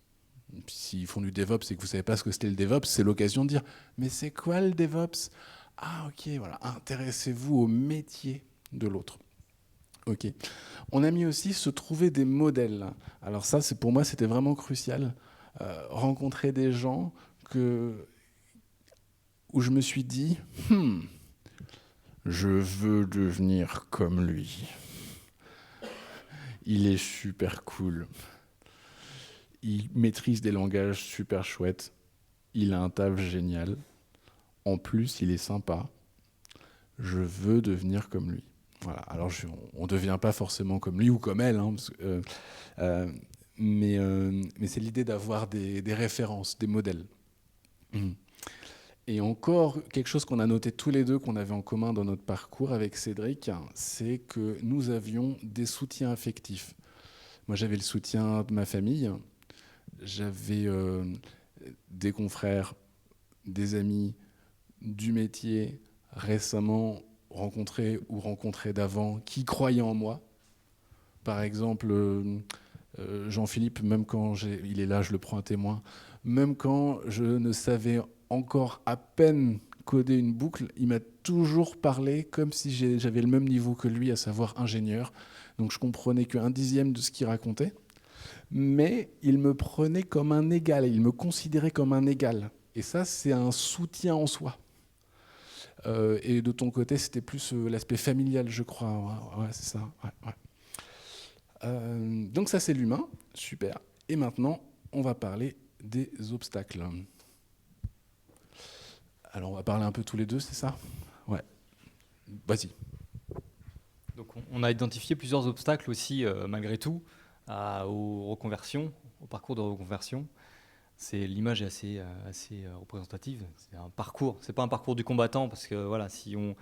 S'ils font du DevOps et que vous ne savez pas ce que c'était le DevOps, c'est l'occasion de dire « Mais c'est quoi le DevOps ?» Ah ok, voilà, intéressez-vous au métier de l'autre. Ok. On a mis aussi se trouver des modèles. Alors ça, pour moi, c'était vraiment crucial. Rencontrer des gens où je me suis dit je veux devenir comme lui. Il est super cool. Il maîtrise des langages super chouettes. Il a un taf génial. En plus, il est sympa. Je veux devenir comme lui. Voilà. Alors, on ne devient pas forcément comme lui ou comme elle, hein, mais c'est l'idée d'avoir des références, des modèles. Et encore, quelque chose qu'on a noté tous les deux, qu'on avait en commun dans notre parcours avec Cédric, c'est que nous avions des soutiens affectifs. Moi, j'avais le soutien de ma famille, j'avais des confrères, des amis du métier récemment rencontrés d'avant qui croyaient en moi. Par exemple, Jean-Philippe, même quand il est là, je le prends à témoin, même quand je ne savais encore à peine coder une boucle, il m'a toujours parlé comme si j'avais le même niveau que lui, à savoir ingénieur. Donc je comprenais qu'un dixième de ce qu'il racontait, mais il me prenait comme un égal, il me considérait comme un égal. Et ça, c'est un soutien en soi. Et de ton côté, c'était plus l'aspect familial, je crois. Ouais, c'est ça. Ouais. Donc ça, c'est l'humain. Super. Et maintenant, on va parler des obstacles. Alors, on va parler un peu tous les deux, c'est ça? Ouais. Vas-y. Donc on a identifié plusieurs obstacles aussi, malgré tout, aux reconversions, au parcours de reconversion. L'image est assez représentative. C'est un parcours. C'est pas un parcours du combattant parce que voilà, si on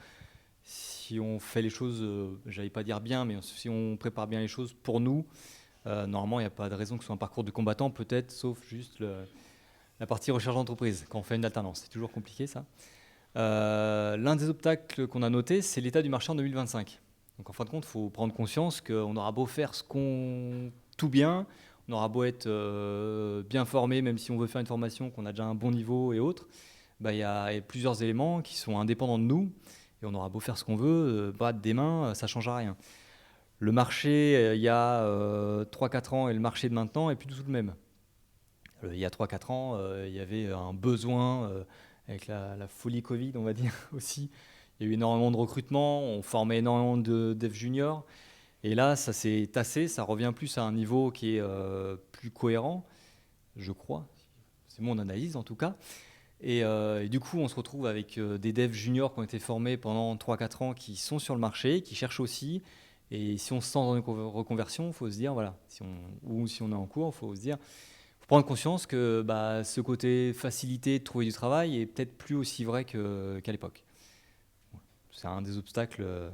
fait les choses, j'allais pas dire bien, mais si on prépare bien les choses pour nous, normalement il n'y a pas de raison que ce soit un parcours du combattant, peut-être, sauf juste la partie recherche d'entreprise quand on fait une alternance. C'est toujours compliqué ça. L'un des obstacles qu'on a noté, c'est l'état du marché en 2025. Donc en fin de compte, il faut prendre conscience qu'on aura beau faire tout bien, on aura beau être bien formé, même si on veut faire une formation, qu'on a déjà un bon niveau et autres, il y a plusieurs éléments qui sont indépendants de nous, et on aura beau faire ce qu'on veut, battre des mains, ça ne changera rien. Le marché, il y a 3-4 ans, et le marché de maintenant est plus du tout le même. Il y a 3-4 ans, il y avait un besoin, avec la folie Covid, on va dire aussi. Il y a eu énormément de recrutement, on formait énormément de devs juniors. Et là, ça s'est tassé, ça revient plus à un niveau qui est plus cohérent, je crois. C'est mon analyse en tout cas. Et du coup, on se retrouve avec des devs juniors qui ont été formés pendant 3-4 ans, qui sont sur le marché, qui cherchent aussi. Et si on se sent dans une reconversion, il faut se dire, voilà, ou si on est en cours, il faut se dire, faut prendre conscience que ce côté facilité de trouver du travail est peut-être plus aussi vrai qu'à l'époque. C'est un des obstacles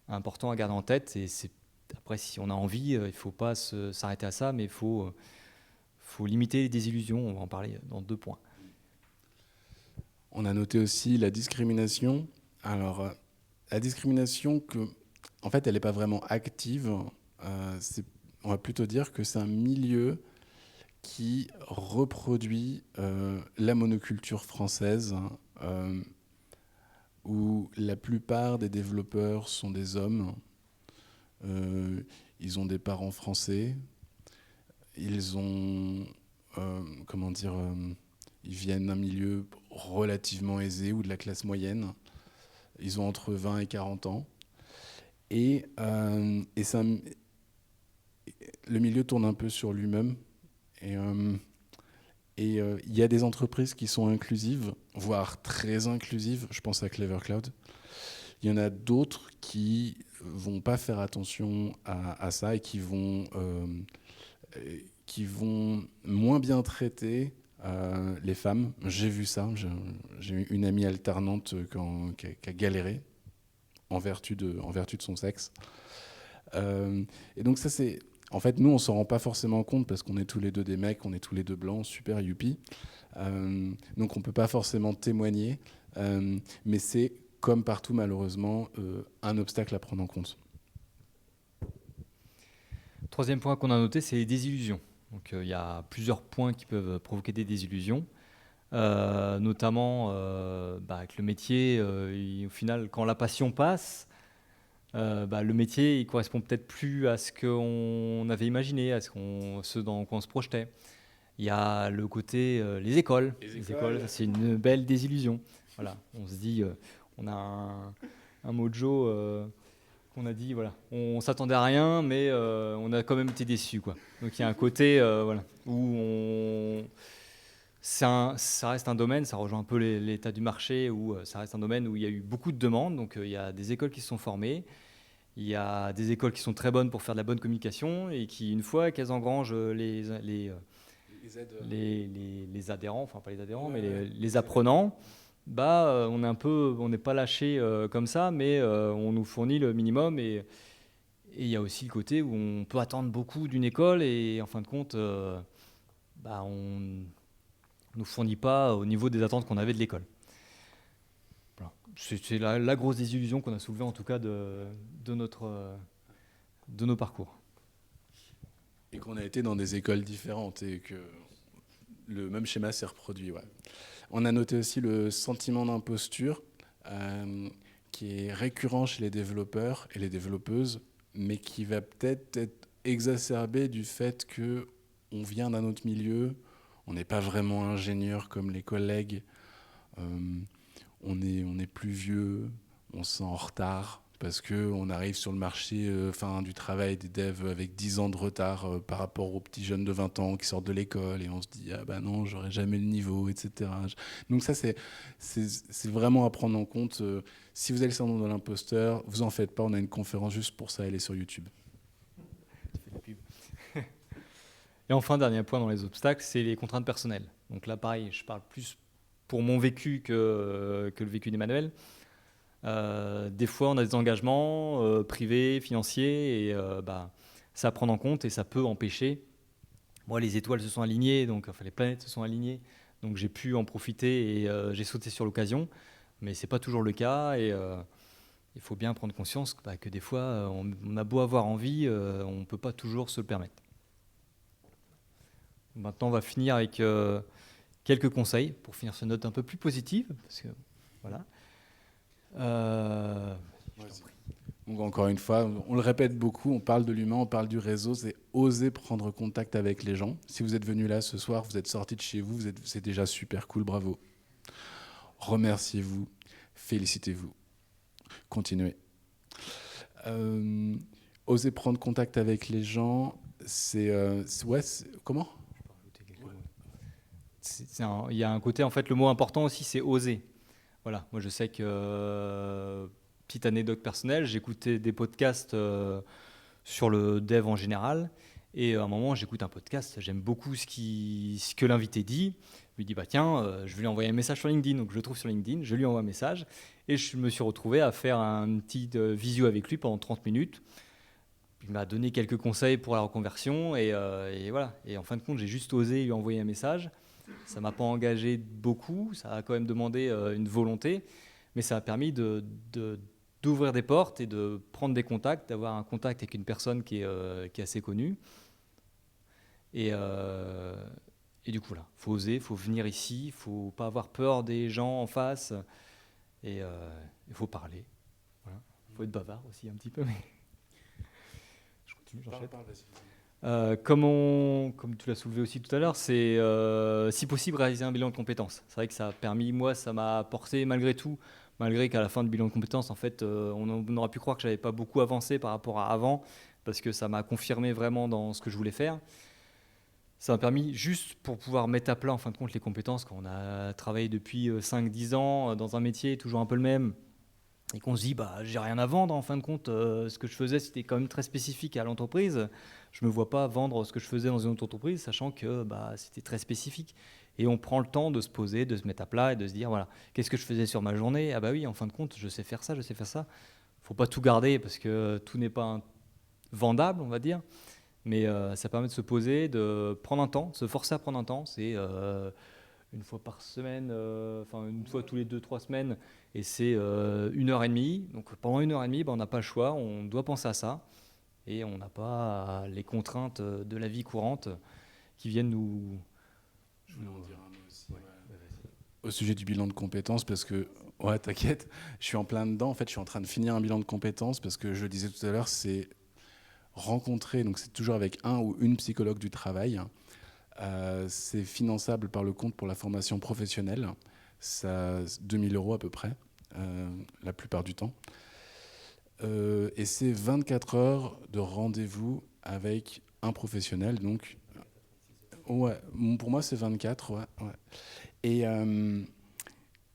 importants à garder en tête. Et après, si on a envie, il ne faut pas s'arrêter à ça, mais il faut limiter les désillusions. On va en parler dans 2 points. On a noté aussi la discrimination. Alors, la discrimination, en fait, elle n'est pas vraiment active. On va plutôt dire que c'est un milieu qui reproduit la monoculture française, où la plupart des développeurs sont des hommes. Ils ont des parents français. Ils ont comment dire, ils viennent d'un milieu relativement aisé ou de la classe moyenne. Ils ont entre 20 et 40 ans. Et le milieu tourne un peu sur lui-même. Et il y a des entreprises qui sont inclusives, voire très inclusives. Je pense à Clever Cloud. Il y en a d'autres qui vont pas faire attention à ça et qui vont moins bien traiter les femmes. J'ai vu ça. J'ai eu une amie alternante qui a galéré en vertu de son sexe. Et donc ça, c'est... En fait, nous, on s'en rend pas forcément compte parce qu'on est tous les deux des mecs, on est tous les deux blancs, super youpi. Donc on peut pas forcément témoigner. Mais c'est, comme partout malheureusement, un obstacle à prendre en compte. Troisième point qu'on a noté, c'est les désillusions. Donc il y a plusieurs points qui peuvent provoquer des désillusions. Notamment avec le métier, au final, quand la passion passe, le métier il correspond peut-être plus à ce qu'on avait imaginé, à ce dans quoi on se projetait. Il y a le côté les écoles. Les écoles, c'est une belle désillusion. Voilà, on se dit, on a un mojo qu'on a dit, voilà, on s'attendait à rien, mais on a quand même été déçus, quoi. Donc il y a un côté, voilà, où ça reste un domaine, ça rejoint un peu l'état du marché, où ça reste un domaine où il y a eu beaucoup de demandes. Donc il y a des écoles qui se sont formées, il y a des écoles qui sont très bonnes pour faire de la bonne communication et qui, une fois qu'elles engrangent les adhérents, enfin pas les adhérents, mais les apprenants, on n'est pas lâché comme ça, mais on nous fournit le minimum. Et il y a aussi le côté où on peut attendre beaucoup d'une école et en fin de compte, on nous fournit pas au niveau des attentes qu'on avait de l'école. Voilà. C'est la grosse désillusion qu'on a soulevée en tout cas de nos parcours. Et qu'on a été dans des écoles différentes et que le même schéma s'est reproduit. Ouais. On a noté aussi le sentiment d'imposture qui est récurrent chez les développeurs et les développeuses, mais qui va peut-être être exacerbé du fait qu'on vient d'un autre milieu, on n'est pas vraiment ingénieur comme les collègues, on est plus vieux, on se sent en retard, parce qu'on arrive sur le marché du travail des devs avec 10 ans de retard par rapport aux petits jeunes de 20 ans qui sortent de l'école et on se dit « Ah bah non, j'aurai jamais le niveau, etc. » Donc ça, c'est vraiment à prendre en compte. Si vous avez le syndrome de l'imposteur, vous en faites pas, on a une conférence juste pour ça, elle est sur YouTube. Et enfin, dernier point dans les obstacles, c'est les contraintes personnelles. Donc là, pareil, je parle plus pour mon vécu que le vécu d'Emmanuel. Des fois, on a des engagements privés, financiers, et ça à prendre en compte et ça peut empêcher. Moi, les étoiles se sont alignées, les planètes se sont alignées, donc j'ai pu en profiter et j'ai sauté sur l'occasion, mais c'est pas toujours le cas et il faut bien prendre conscience que des fois, on a beau avoir envie, on ne peut pas toujours se le permettre. Maintenant, on va finir avec quelques conseils pour finir sur une note un peu plus positive, parce que voilà. Donc encore une fois, on le répète beaucoup, on parle de l'humain, on parle du réseau, c'est oser prendre contact avec les gens. Si vous êtes venu là ce soir, vous êtes sorti de chez vous, c'est déjà super cool, bravo. Remerciez-vous, félicitez-vous, continuez. Oser prendre contact avec les gens, comment ? Il y a un côté, en fait, le mot important aussi, c'est oser. Voilà, moi je sais que, petite anecdote personnelle, j'écoutais des podcasts sur le dev en général, et à un moment j'écoute un podcast, j'aime beaucoup ce que l'invité dit, je lui dis tiens, je vais lui envoyer un message sur LinkedIn, donc je le trouve sur LinkedIn, je lui envoie un message, et je me suis retrouvé à faire un petit visio avec lui pendant 30 minutes. Il m'a donné quelques conseils pour la reconversion, et voilà, et en fin de compte j'ai juste osé lui envoyer un message. Ça ne m'a pas engagé beaucoup, ça a quand même demandé une volonté, mais ça a permis d'ouvrir des portes et de prendre des contacts, d'avoir un contact avec une personne qui est assez connue. Et du coup, là, il faut oser, il faut venir ici, il ne faut pas avoir peur des gens en face, et il faut parler. Voilà. Il faut être bavard aussi un petit peu. Mais... Je continue, j'enchaîne. Comme tu l'as soulevé aussi tout à l'heure, c'est si possible réaliser un bilan de compétences. C'est vrai que ça a permis, moi, ça m'a apporté malgré tout, malgré qu'à la fin du bilan de compétences, en fait, on aurait pu croire que j'avais pas beaucoup avancé par rapport à avant, parce que ça m'a confirmé vraiment dans ce que je voulais faire. Ça m'a permis juste pour pouvoir mettre à plat en fin de compte les compétences quand on a travaillé depuis 5-10 ans dans un métier toujours un peu le même et qu'on se dit bah j'ai rien à vendre en fin de compte, ce que je faisais c'était quand même très spécifique à l'entreprise. Je me vois pas vendre ce que je faisais dans une autre entreprise sachant que bah c'était très spécifique et on prend le temps de se poser, de se mettre à plat et de se dire voilà, qu'est-ce que je faisais sur ma journée? Ah bah oui, en fin de compte, je sais faire ça, je sais faire ça. Faut pas tout garder parce que tout n'est pas vendable, on va dire. Mais ça permet de se poser, de prendre un temps, se forcer à prendre un temps. C'est une fois par semaine, enfin une fois tous les 2-3 semaines, et c'est 1 heure et demie. Donc pendant 1 heure et demie, ben, on n'a pas le choix, on doit penser à ça, et on n'a pas les contraintes de la vie courante qui viennent nous... Je voulais en dire un mot aussi. Ouais, Ouais. Au sujet du bilan de compétences, parce que, ouais, t'inquiète, je suis en plein dedans. En fait, je suis en train de finir un bilan de compétences parce que je le disais tout à l'heure, c'est rencontrer, donc c'est toujours avec un ou une psychologue du travail. C'est finançable par le compte pour la formation professionnelle. Ça, 2 000 € à peu près, la plupart du temps. Et c'est 24 heures de rendez-vous avec un professionnel. Donc, ouais, pour moi, c'est 24. Ouais, ouais. Et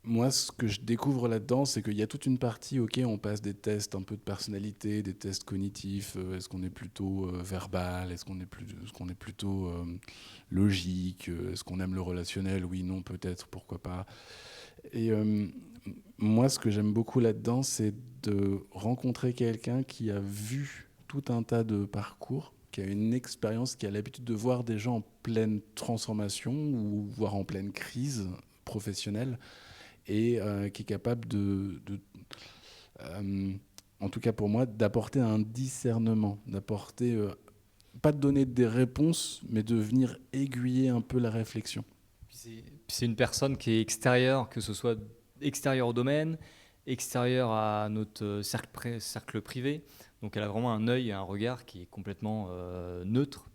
moi, ce que je découvre là-dedans, c'est qu'il y a toute une partie, ok, on passe des tests un peu de personnalité, des tests cognitifs. Est-ce qu'on est plutôt verbal? Est-ce qu'on est plutôt logique? Est-ce qu'on aime le relationnel? Oui, non, peut-être, pourquoi pas. Et moi, ce que j'aime beaucoup là-dedans, c'est de rencontrer quelqu'un qui a vu tout un tas de parcours, qui a une expérience, qui a l'habitude de voir des gens en pleine transformation ou voire en pleine crise professionnelle et qui est capable en tout cas pour moi, d'apporter un discernement, d'apporter, pas de donner des réponses, mais de venir aiguiller un peu la réflexion. C'est une personne qui est extérieure, que ce soit extérieure au domaine, extérieure à notre cercle privé. Donc elle a vraiment un œil et un regard qui est complètement neutre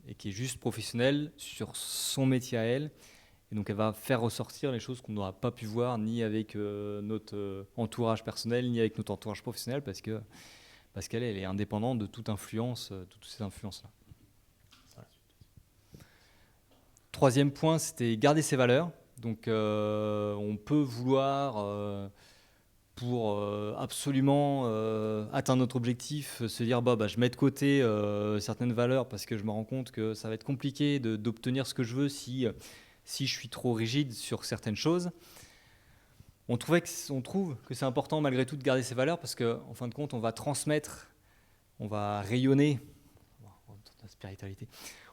et qui est juste professionnel sur son métier à elle. Et donc elle va faire ressortir les choses qu'on n'aura pas pu voir ni avec notre entourage personnel, ni avec notre entourage professionnel, parce qu'elle elle est indépendante de toute influence, de toutes ces influences-là. Voilà. Troisième point, c'était garder ses valeurs. Donc on peut vouloir, pour absolument atteindre notre objectif, se dire bah, je mets de côté certaines valeurs parce que je me rends compte que ça va être compliqué d'obtenir ce que je veux si je suis trop rigide sur certaines choses. On trouve que c'est important malgré tout de garder ses valeurs parce qu'en fin de compte, on va transmettre, on va rayonner, la spiritualité,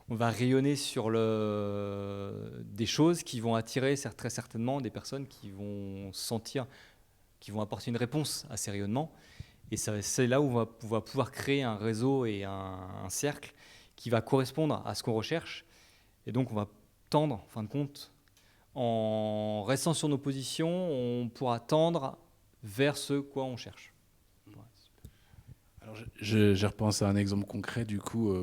on va rayonner sur des choses qui vont attirer très certainement des personnes qui vont sentir, qui vont apporter une réponse à ces rayonnements. Et c'est là où on va pouvoir créer un réseau et un cercle qui va correspondre à ce qu'on recherche. Et donc on va tendre, en fin de compte, en restant sur nos positions, on pourra tendre vers ce quoi on cherche. Alors j'ai repensé à un exemple concret du coup,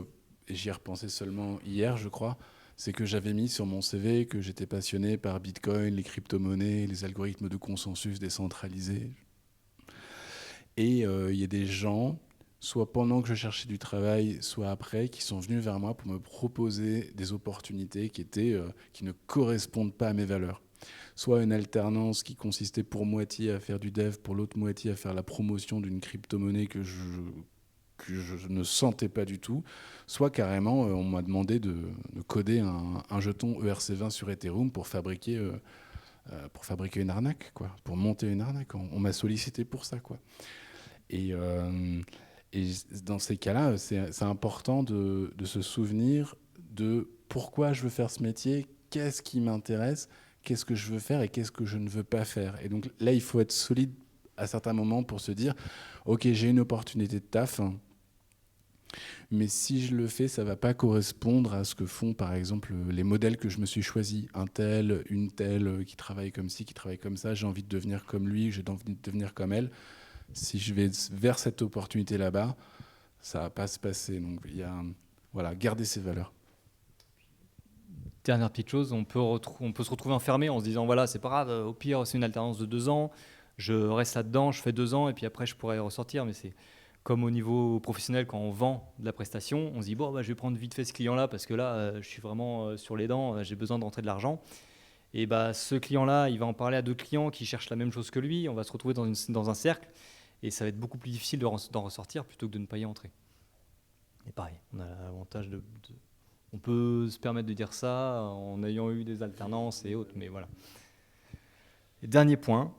et j'y ai repensé seulement hier, je crois. C'est que j'avais mis sur mon CV que j'étais passionné par Bitcoin, les crypto-monnaies, les algorithmes de consensus décentralisés. Et il y a des gens, soit pendant que je cherchais du travail, soit après, qui sont venus vers moi pour me proposer des opportunités qui ne correspondent pas à mes valeurs. Soit une alternance qui consistait pour moitié à faire du dev, pour l'autre moitié à faire la promotion d'une crypto-monnaie que je ne sentais pas du tout, soit carrément on m'a demandé de coder un jeton ERC20 sur Ethereum pour fabriquer une arnaque, quoi, pour monter une arnaque. On m'a sollicité pour ça, quoi. Et, dans ces cas-là, c'est important de se souvenir de pourquoi je veux faire ce métier, qu'est-ce qui m'intéresse, qu'est-ce que je veux faire et qu'est-ce que je ne veux pas faire. Et donc là, il faut être solide à certains moments pour se dire, ok, j'ai une opportunité de taf, mais si je le fais, ça ne va pas correspondre à ce que font, par exemple, les modèles que je me suis choisis. Un tel, une telle, qui travaille comme ci, qui travaille comme ça, j'ai envie de devenir comme lui, j'ai envie de devenir comme elle. Si je vais vers cette opportunité là-bas, ça ne va pas se passer. Donc il y a Voilà, garder ses valeurs. Dernière petite chose, on peut se retrouver enfermé en se disant voilà, c'est pas grave, au pire, c'est une alternance de 2 ans, je reste là-dedans, je fais 2 ans et puis après, je pourrais ressortir. Mais c'est comme au niveau professionnel, quand on vend de la prestation, on se dit bon, bah, je vais prendre vite fait ce client-là parce que là, je suis vraiment sur les dents, j'ai besoin de rentrer de l'argent. Et bah, ce client-là, il va en parler à d'autres clients qui cherchent la même chose que lui, on va se retrouver dans un cercle et ça va être beaucoup plus difficile d'en ressortir plutôt que de ne pas y entrer. Et pareil, on a l'avantage on peut se permettre de dire ça en ayant eu des alternances et autres, mais voilà. Et dernier point,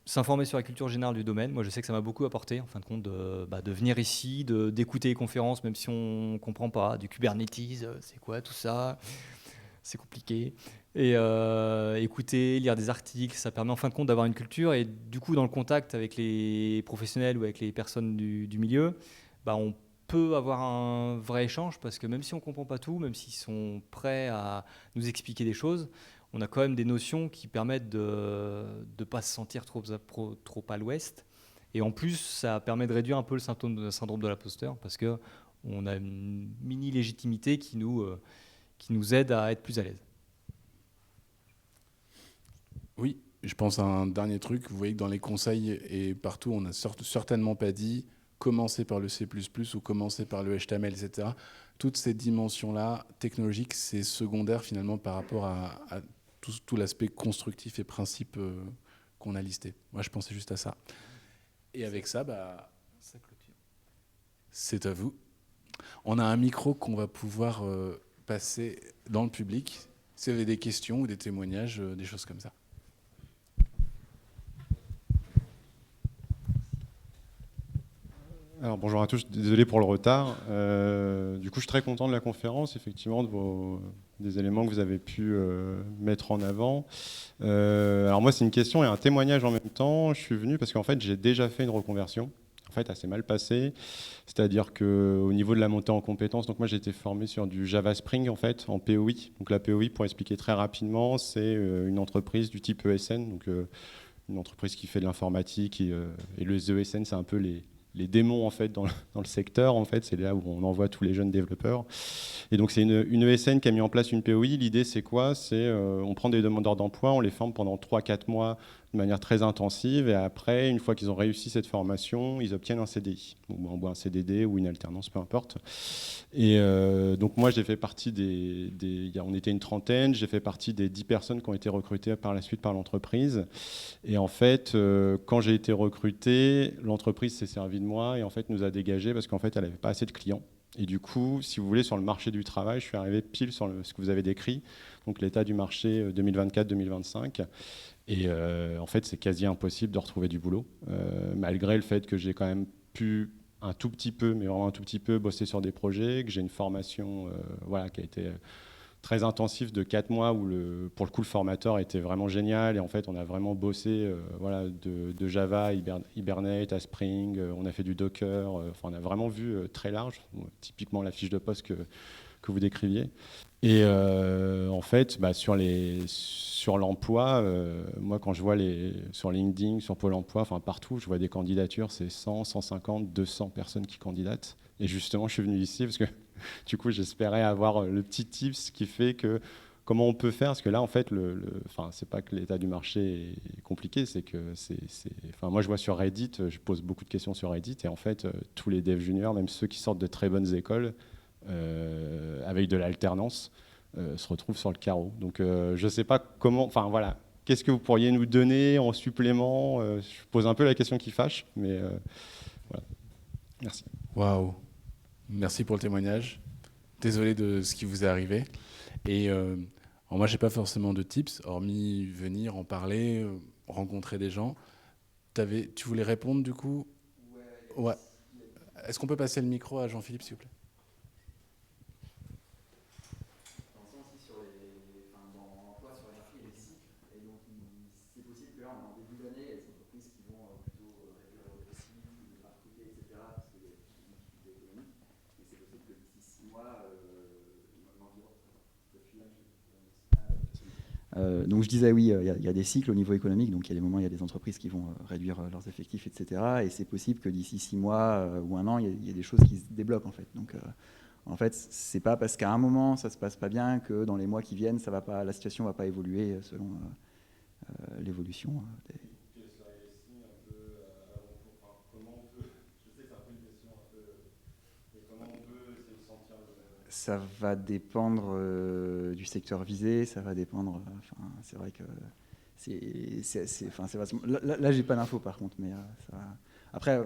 s'informer sur la culture générale du domaine. Moi, je sais que ça m'a beaucoup apporté, en fin de compte, de venir ici, d'écouter les conférences, même si on ne comprend pas, du Kubernetes, c'est quoi tout ça, c'est compliqué. Et écouter, lire des articles, ça permet en fin de compte d'avoir une culture. Et du coup, dans le contact avec les professionnels ou avec les personnes du milieu, bah, on peut avoir un vrai échange parce que même si on ne comprend pas tout, même s'ils sont prêts à nous expliquer des choses, on a quand même des notions qui permettent de ne pas se sentir trop à l'ouest. Et en plus, ça permet de réduire un peu le syndrome de l'imposteur parce qu'on a une mini légitimité qui nous aide à être plus à l'aise. Oui, je pense à un dernier truc. Vous voyez que dans les conseils et partout, on n'a certainement pas dit commencer par le C++ ou commencer par le HTML, etc. Toutes ces dimensions-là technologiques, c'est secondaire finalement par rapport à tout l'aspect constructif et principe qu'on a listé. Moi, je pensais juste à ça. Et avec ça, c'est à vous. On a un micro qu'on va pouvoir passer dans le public. Si vous avez des questions ou des témoignages, des choses comme ça. Alors bonjour à tous, désolé pour le retard. Du coup, je suis très content de la conférence, effectivement, des éléments que vous avez pu mettre en avant. Alors moi, c'est une question et un témoignage en même temps. Je suis venu parce qu'en fait, j'ai déjà fait une reconversion. En fait, assez mal passé. C'est-à-dire qu'au niveau de la montée en compétences, donc moi, j'ai été formé sur du Java Spring, en fait, en POI. Donc la POI, pour expliquer très rapidement, c'est une entreprise du type ESN, donc une entreprise qui fait de l'informatique et les ESN, c'est un peu les démons en fait dans le secteur. En fait, c'est là où on envoie tous les jeunes développeurs. Et donc c'est une ESN qui a mis en place une POI. L'idée c'est quoi? C'est on prend des demandeurs d'emploi, on les forme pendant 3-4 mois de manière très intensive et après, une fois qu'ils ont réussi cette formation, ils obtiennent un CDI ou un CDD ou une alternance, peu importe. Et donc moi j'ai fait partie on était une trentaine, j'ai fait partie des 10 personnes qui ont été recrutées par la suite par l'entreprise. Et en fait, quand j'ai été recruté, l'entreprise s'est servie de moi et en fait nous a dégagés parce qu'en fait elle n'avait pas assez de clients. Et du coup, si vous voulez, sur le marché du travail, je suis arrivé pile sur ce que vous avez décrit, donc l'état du marché 2024-2025. Et en fait, c'est quasi impossible de retrouver du boulot, malgré le fait que j'ai quand même pu un tout petit peu, mais vraiment un tout petit peu, bosser sur des projets, que j'ai une formation qui a été très intensif de 4 mois où pour le coup le formateur était vraiment génial et en fait on a vraiment bossé de Java, Hibernate à Spring, on a fait du Docker, on a vraiment vu très large, typiquement la fiche de poste que vous décriviez. Et en fait, sur l'emploi, moi quand je vois sur LinkedIn, sur Pôle emploi, enfin partout, je vois des candidatures, c'est 100, 150, 200 personnes qui candidatent. Et justement, je suis venu ici parce que du coup, j'espérais avoir le petit tips qui fait que comment on peut faire, parce que là, en fait, c'est pas que l'état du marché est compliqué, c'est que moi, je vois sur Reddit, je pose beaucoup de questions sur Reddit, et en fait, tous les devs juniors, même ceux qui sortent de très bonnes écoles, avec de l'alternance, se retrouvent sur le carreau. Donc, je sais pas comment, enfin voilà, qu'est-ce que vous pourriez nous donner en supplément? Je pose un peu la question qui fâche, mais voilà. Merci. Waouh. Merci pour le témoignage. Désolé de ce qui vous est arrivé. Et moi, j'ai pas forcément de tips, hormis venir en parler, rencontrer des gens. Tu voulais répondre du coup? Ouais. Est-ce qu'on peut passer le micro à Jean-Philippe, s'il vous plaît? Donc je disais oui, il y a des cycles au niveau économique, donc il y a des moments, il y a des entreprises qui vont réduire leurs effectifs, etc. Et c'est possible que d'ici 6 mois ou un an, il y ait des choses qui se débloquent en fait. Donc En fait, c'est pas parce qu'à un moment ça se passe pas bien que dans les mois qui viennent, la situation va pas évoluer selon l'évolution. Quels seraient les signes un peu comment on peut, je sais que c'est un peu une question un peu, mais comment on peut essayer de sentir Ça va dépendre du secteur visé, ça va dépendre. C'est vrai que là, j'ai pas d'infos par contre, mais après,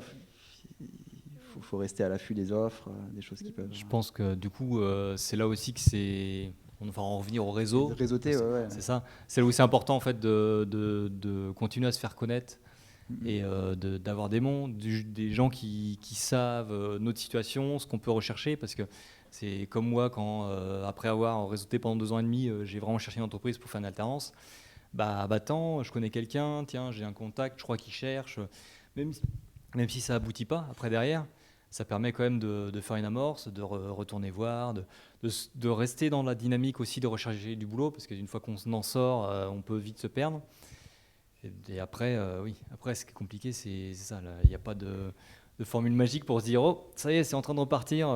il faut rester à l'affût des offres, des choses qui peuvent. Je pense que du coup, c'est là aussi que c'est. On va en revenir au réseau. Réseauter, ouais. C'est ça. C'est là où c'est important en fait de continuer à se faire connaître et d'avoir des gens qui savent notre situation, ce qu'on peut rechercher, parce que c'est comme moi quand après avoir réseauté pendant 2 ans et demi, j'ai vraiment cherché une entreprise pour faire une alternance. Attends, je connais quelqu'un, tiens, j'ai un contact, je crois qu'il cherche, même si ça aboutit pas après derrière. Ça permet quand même de faire une amorce, de retourner voir, de rester dans la dynamique aussi de rechercher du boulot, parce qu'une fois qu'on en sort, on peut vite se perdre. Et après, oui, après ce qui est compliqué, c'est ça. Il n'y a pas de formule magique pour se dire, oh, ça y est, c'est en train de repartir.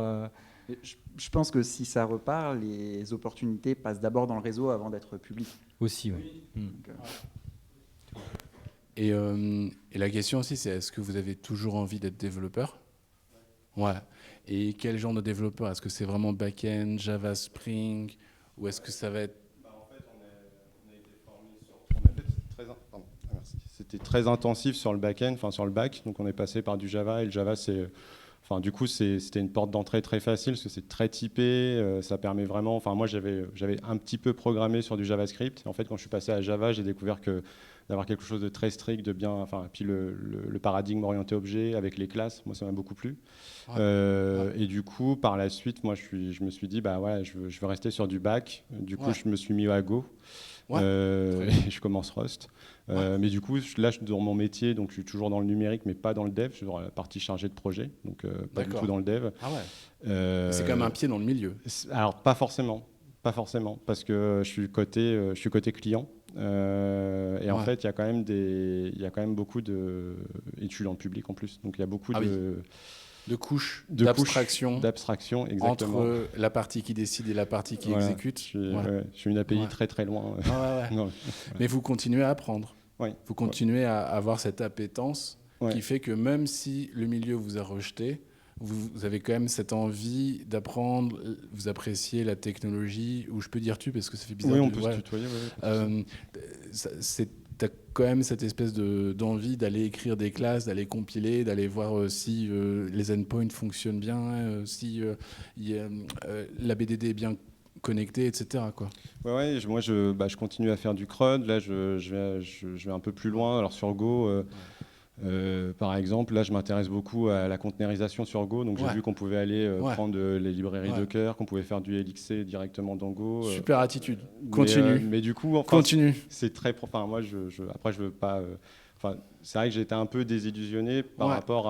Je pense que si ça repart, les opportunités passent d'abord dans le réseau avant d'être publiques. Aussi, oui. Donc, Et la question aussi, c'est est-ce que vous avez toujours envie d'être développeur ? Ouais. Et quel genre de développeur ? Est-ce que c'est vraiment back-end, Java, Spring, ou est-ce que ça va être... En fait, on a été formé sur... C'était très intensif sur le back-end, enfin sur le back. Donc on est passé par du Java, et le Java, du coup, c'était une porte d'entrée très facile parce que c'est très typé. Ça permet vraiment... Enfin, moi, j'avais un petit peu programmé sur du JavaScript. En fait, quand je suis passé à Java, j'ai découvert que d'avoir quelque chose de très strict, de bien... Enfin, puis le paradigme orienté objet avec les classes, moi, ça m'a beaucoup plu. Ouais. Et du coup, par la suite, moi, je me suis dit, je veux rester sur du back. Du coup, je me suis mis à Go. Ouais. Je commence Rust. Mais du coup, là, je suis dans mon métier, donc je suis toujours dans le numérique, mais pas dans le dev. Je suis dans la partie chargée de projet, donc pas du tout dans le dev. Ah ouais. C'est quand même un pied dans le milieu. Alors, pas forcément, parce que je suis côté client. Et en fait, il y a quand même beaucoup de... Et je suis dans le public en plus, donc il y a beaucoup de couches, d'abstraction, exactement. Entre la partie qui décide et la partie qui exécute. Je suis une API très très loin. Non, mais vous continuez à apprendre. Vous continuez à avoir cette appétence qui fait que même si le milieu vous a rejeté, vous avez quand même cette envie d'apprendre, vous appréciez la technologie, ou je peux dire tu parce que ça fait bizarre. Oui, on peut se tutoyer. Tu as quand même cette espèce d'envie d'aller écrire des classes, d'aller compiler, d'aller voir si les endpoints fonctionnent bien, si la BDD est bien connectée, etc. Quoi. Ouais, moi je continue à faire du CRUD. Là, je vais un peu plus loin. Alors sur Go, par exemple, là je m'intéresse beaucoup à la containerisation sur Go. Donc j'ai vu qu'on pouvait aller prendre les librairies Docker, qu'on pouvait faire du LXC directement dans Go. Super attitude. Continue. Mais du coup, continue. C'est très. Enfin, moi, après, je veux pas. C'est vrai que j'ai été un peu désillusionné par rapport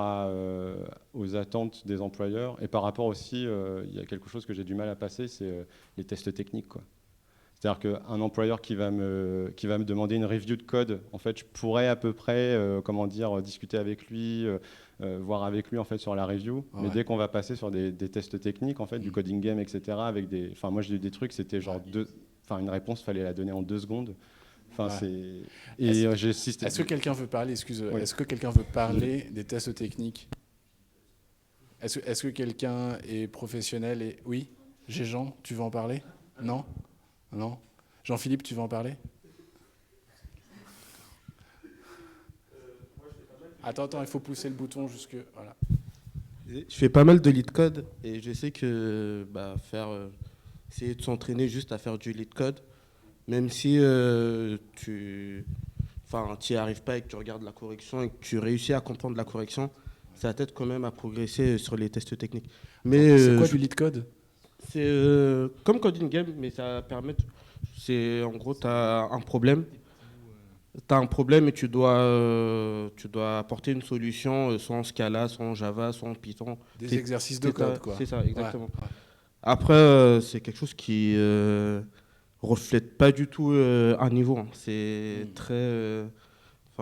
aux attentes des employeurs et par rapport aussi, il y a quelque chose que j'ai du mal à passer, c'est les tests techniques, quoi. C'est-à-dire qu'un employeur qui va me demander une review de code, en fait, je pourrais à peu près, discuter avec lui, voir avec lui en fait sur la review. Mais dès qu'on va passer sur des tests techniques, en fait, du coding game, etc., avec des, enfin, moi j'ai eu des trucs, c'était genre une réponse, fallait la donner en 2 secondes. Enfin, Est-ce que quelqu'un veut parler, Est-ce que quelqu'un veut parler des tests techniques? Est-ce que quelqu'un est professionnel Oui. Jean, tu veux en parler? Non. Jean-Philippe, tu veux en parler? Attends, il faut pousser le bouton jusque... Voilà. Je fais pas mal de lead code et je sais que essayer de s'entraîner juste à faire du lead code, même si tu n'y arrives pas et que tu regardes la correction et que tu réussis à comprendre la correction, ça t'aide quand même à progresser sur les tests techniques. Mais c'est quoi du lead code? C'est comme coding game, mais ça permet... C'est en gros, tu as un problème. Tu as un problème et tu dois apporter une solution, soit en Scala, soit en Java, soit en Python. Des exercices de code, quoi. C'est ça, exactement. Ouais. Après, c'est quelque chose qui reflète pas du tout un niveau. Hein. C'est très...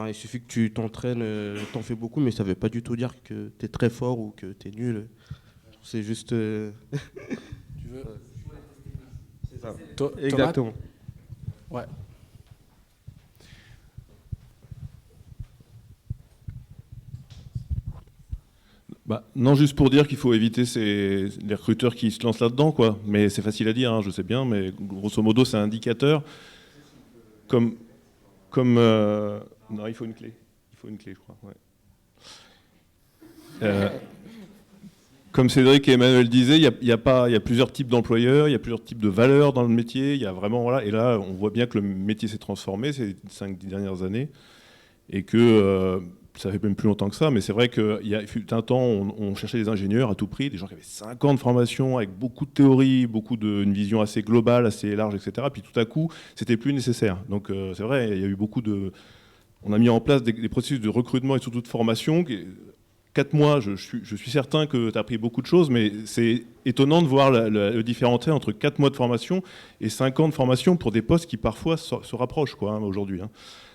il suffit que tu t'entraînes, t'en fais beaucoup, mais ça veut pas du tout dire que tu es très fort ou que tu es nul. c'est juste. Tu veux C'est ça. Thomas. Exactement. Ouais. Bah, non, juste pour dire qu'il faut éviter les recruteurs qui se lancent là-dedans, quoi. Mais c'est facile à dire, hein, je sais bien, mais grosso modo, c'est un indicateur. Comme non, il faut une clé. Il faut une clé, je crois. Ouais. Comme Cédric et Emmanuel disaient, il y a plusieurs types d'employeurs, il y a plusieurs types de valeurs dans le métier. Il y a vraiment, voilà. Et là, on voit bien que le métier s'est transformé ces 5-10 dernières années, et que ça fait même plus longtemps que ça, mais c'est vrai qu'il fut un temps, on cherchait des ingénieurs à tout prix, des gens qui avaient 5 ans de formation, avec beaucoup de théorie, une vision assez globale, assez large, etc. Puis tout à coup, c'était plus nécessaire. Donc c'est vrai, il y a eu on a mis en place des processus de recrutement et surtout de formation. 4 mois, je suis certain que tu as appris beaucoup de choses, mais c'est étonnant de voir le différentiel entre 4 mois de formation et 5 ans de formation pour des postes qui parfois se rapprochent, quoi, hein, aujourd'hui. Hein,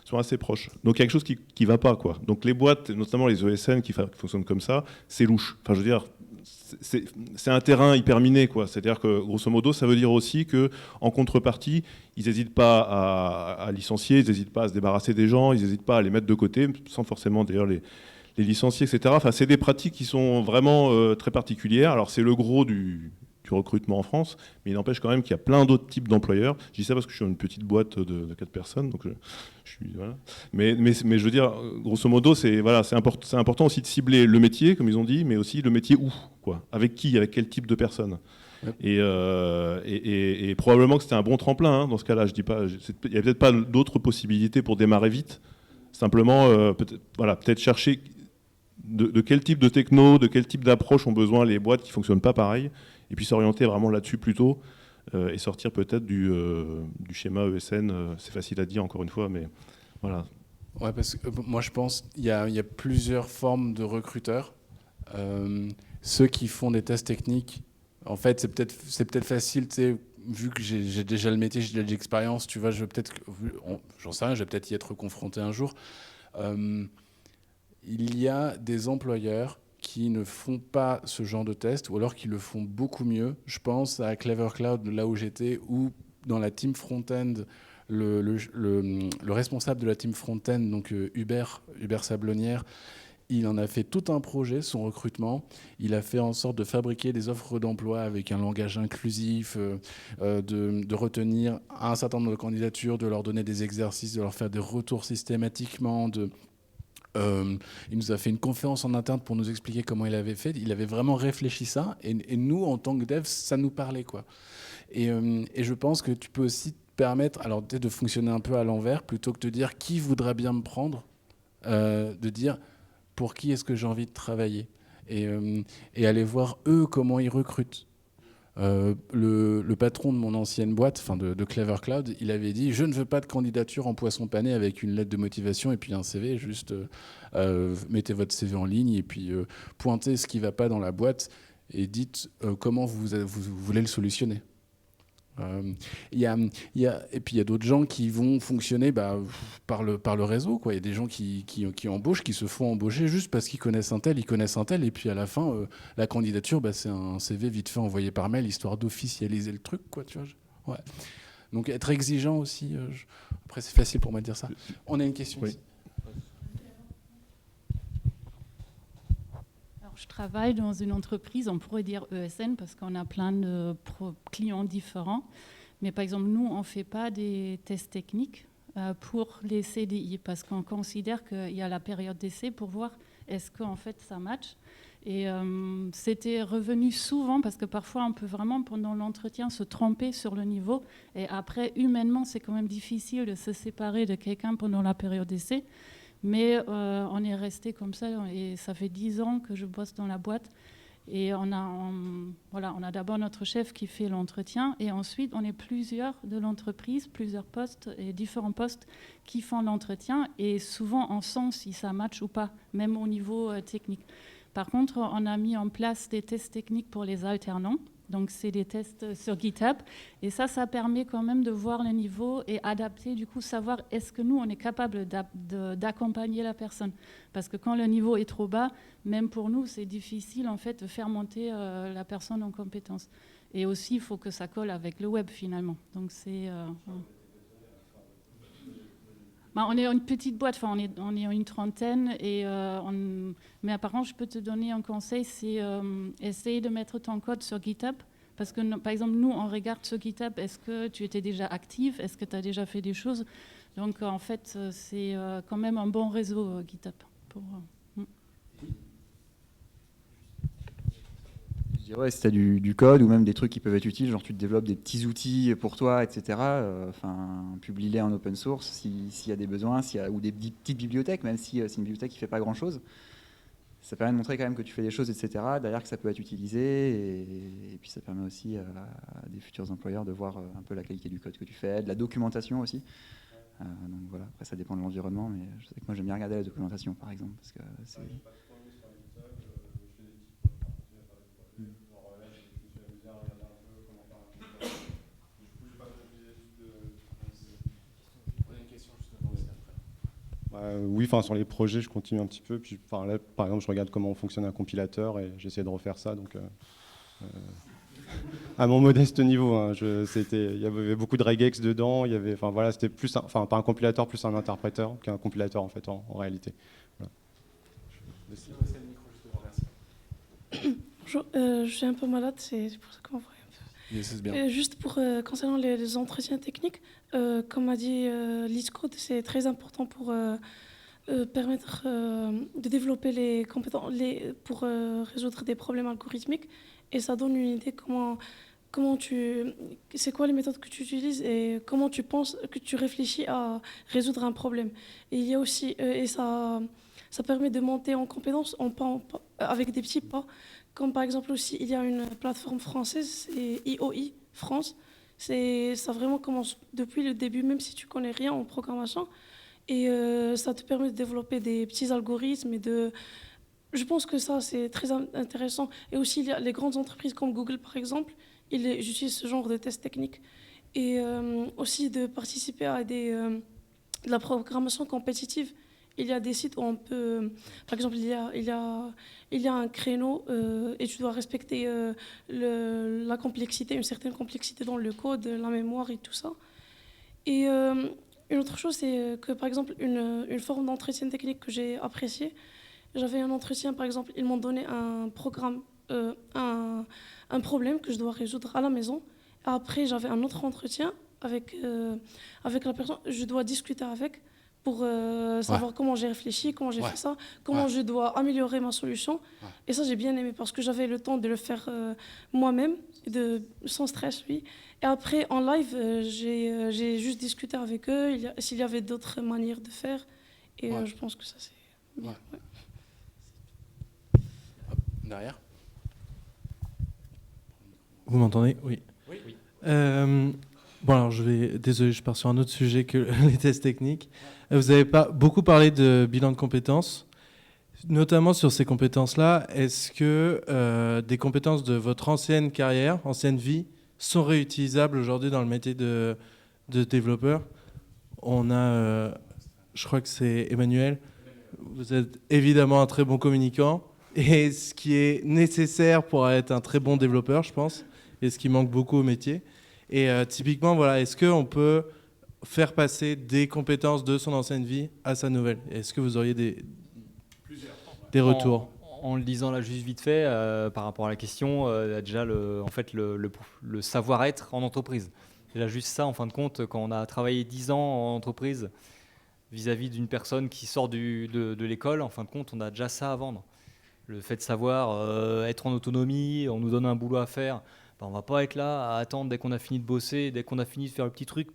sont assez proches. Donc il y a quelque chose qui ne va pas, quoi. Donc les boîtes, notamment les ESN qui fonctionnent comme ça, c'est louche. Enfin, je veux dire, c'est un terrain hyper miné, quoi. C'est-à-dire que, grosso modo, ça veut dire aussi qu'en contrepartie, ils n'hésitent pas à licencier, ils n'hésitent pas à se débarrasser des gens, ils n'hésitent pas à les mettre de côté, sans forcément d'ailleurs les licencier, etc. Enfin, c'est des pratiques qui sont vraiment très particulières. Alors c'est le gros du recrutement en France, mais il n'empêche quand même qu'il y a plein d'autres types d'employeurs. Je dis ça parce que je suis une petite boîte de 4 personnes, donc voilà. Mais je veux dire, grosso modo, c'est important aussi de cibler le métier, comme ils ont dit, mais aussi le métier où, quoi, avec qui, avec quel type de personnes. Yep. Et probablement que c'était un bon tremplin, hein, dans ce cas-là. Je dis pas, il n'y a peut-être pas d'autres possibilités pour démarrer vite. Simplement, peut-être chercher de quel type de techno, de quel type d'approche ont besoin les boîtes qui ne fonctionnent pas pareil, et puis s'orienter vraiment là-dessus plutôt, et sortir peut-être du schéma ESN. C'est facile à dire, encore une fois, mais voilà. Ouais, parce que moi je pense qu'il y a plusieurs formes de recruteurs. Ceux qui font des tests techniques, en fait, c'est peut-être facile, tu sais, vu que j'ai déjà le métier, j'ai déjà de l'expérience, tu vois, j'en sais rien, je vais peut-être y être confronté un jour. Il y a des employeurs qui ne font pas ce genre de test, ou alors qui le font beaucoup mieux. Je pense à Clever Cloud, là où j'étais, où dans la team front-end, le responsable de la team front-end, donc Hubert Sablonnière, il en a fait tout un projet, son recrutement. Il a fait en sorte de fabriquer des offres d'emploi avec un langage inclusif, de retenir un certain nombre de candidatures, de leur donner des exercices, de leur faire des retours systématiquement. Il nous a fait une conférence en interne pour nous expliquer comment il avait fait. Il avait vraiment réfléchi ça. Et nous, en tant que dev, ça nous parlait, quoi. Et je pense que tu peux aussi te permettre, alors peut-être de fonctionner un peu à l'envers, plutôt que de dire qui voudrait bien me prendre, de dire pour qui est-ce que j'ai envie de travailler, et aller voir eux comment ils recrutent. Le patron de mon ancienne boîte, enfin de Clever Cloud, il avait dit: je ne veux pas de candidature en poisson pané avec une lettre de motivation et puis un CV, juste mettez votre CV en ligne et puis pointez ce qui ne va pas dans la boîte et dites comment vous voulez le solutionner. Et puis il y a d'autres gens qui vont fonctionner par le réseau, quoi. Il y a des gens qui embauchent, qui se font embaucher juste parce qu'ils connaissent un tel, et puis à la fin la candidature, c'est un CV vite fait envoyé par mail, histoire d'officialiser le truc, quoi, tu vois. Ouais. Donc être exigeant aussi, après c'est facile pour moi de dire ça. On a une question ici. Je travaille dans une entreprise, on pourrait dire ESN, parce qu'on a plein de clients différents. Mais par exemple, nous, on ne fait pas des tests techniques pour les CDI, parce qu'on considère qu'il y a la période d'essai pour voir est-ce qu'en fait ça match. Et c'était revenu souvent, parce que parfois on peut vraiment, pendant l'entretien, se tromper sur le niveau. Et après, humainement, c'est quand même difficile de se séparer de quelqu'un pendant la période d'essai. Mais on est resté comme ça, et ça fait 10 ans que je bosse dans la boîte. Et on a d'abord notre chef qui fait l'entretien, et ensuite on est plusieurs de l'entreprise, plusieurs postes et différents postes qui font l'entretien, et souvent on sent si ça match ou pas, même au niveau technique. Par contre, on a mis en place des tests techniques pour les alternants, Donc, c'est des tests sur GitHub. Et ça permet quand même de voir le niveau et adapter, du coup, savoir est-ce que nous, on est capable d'accompagner la personne. Parce que quand le niveau est trop bas, même pour nous, c'est difficile, en fait, de faire monter la personne en compétence. Et aussi, il faut que ça colle avec le web, finalement. Donc, c'est... on est une petite boîte, on est une trentaine, mais apparemment, je peux te donner un conseil, c'est essayer de mettre ton code sur GitHub, parce que, par exemple, nous, on regarde sur GitHub, est-ce que tu étais déjà actif, est-ce que tu as déjà fait des choses. Donc, en fait, c'est quand même un bon réseau, GitHub. Je dirais, si tu as du code ou même des trucs qui peuvent être utiles, genre tu te développes des petits outils pour toi, etc., publie-les en open source s'il y a des besoins, ou des petites bibliothèques, même si c'est une bibliothèque qui ne fait pas grand-chose. Ça permet de montrer quand même que tu fais des choses, etc., derrière que ça peut être utilisé, et puis ça permet aussi à des futurs employeurs de voir un peu la qualité du code que tu fais, de la documentation aussi. Donc voilà, après ça dépend de l'environnement, mais je sais que moi j'aime bien regarder la documentation, par exemple, parce que c'est... Oui, sur les projets, je continue un petit peu. Puis, là, par exemple, je regarde comment fonctionne un compilateur et j'essaie de refaire ça. Donc, à mon modeste niveau, hein, il y avait beaucoup de regex dedans. C'était plus, pas un compilateur, plus un interpréteur qu'un compilateur en fait, en réalité. Voilà. Bonjour, je suis un peu malade, c'est pour ça qu'on voit un peu. Juste concernant les entretiens techniques, comme a dit LeetCode, c'est très important pour permettre de développer les compétences pour résoudre des problèmes algorithmiques. Et ça donne une idée c'est quoi les méthodes que tu utilises et comment tu penses, que tu réfléchis à résoudre un problème. Et il y a aussi, ça permet de monter en compétences avec des petits pas. Comme par exemple aussi, il y a une plateforme française, c'est IOI France. Ça vraiment commence depuis le début, même si tu connais rien en programmation. Et ça te permet de développer des petits algorithmes je pense que ça, c'est très intéressant. Et aussi, il y a les grandes entreprises comme Google, par exemple, ils utilisent ce genre de tests techniques. Et aussi de participer à de la programmation compétitive. Il y a des sites où on peut... Par exemple, il y a un créneau et tu dois respecter la complexité, une certaine complexité dans le code, la mémoire et tout ça. Et une autre chose, c'est que, par exemple, une forme d'entretien technique que j'ai appréciée, j'avais un entretien, par exemple, ils m'ont donné un programme, un problème que je dois résoudre à la maison. Après, j'avais un autre entretien avec la personne, je dois discuter avec pour savoir comment j'ai réfléchi, comment j'ai fait ça, comment je dois améliorer ma solution. Et ça, j'ai bien aimé parce que j'avais le temps de le faire moi-même, sans stress, oui. Et après, en live, j'ai juste discuté avec eux, s'il y avait d'autres manières de faire. Et je pense que ça, c'est bien. Ouais. Derrière. Vous m'entendez ? Oui. Bon, alors désolé, je pars sur un autre sujet que les tests techniques. Vous avez beaucoup parlé de bilan de compétences, notamment sur ces compétences-là. Est-ce que des compétences de votre ancienne carrière, ancienne vie, sont réutilisables aujourd'hui dans le métier de développeur ? On a, je crois que c'est Emmanuel, vous êtes évidemment un très bon communicant. Et ce qui est nécessaire pour être un très bon développeur, je pense, et ce qui manque beaucoup au métier. Et typiquement, voilà, est-ce qu'on peut faire passer des compétences de son ancienne vie à sa nouvelle ? Est-ce que vous auriez des retours ? En le disant là juste vite fait, par rapport à la question, déjà le savoir-être en entreprise. Déjà juste ça, en fin de compte, quand on a travaillé 10 ans en entreprise vis-à-vis d'une personne qui sort de l'école, en fin de compte, on a déjà ça à vendre. Le fait de savoir être en autonomie, on nous donne un boulot à faire, on ne va pas être là à attendre dès qu'on a fini de bosser, dès qu'on a fini de faire le petit truc,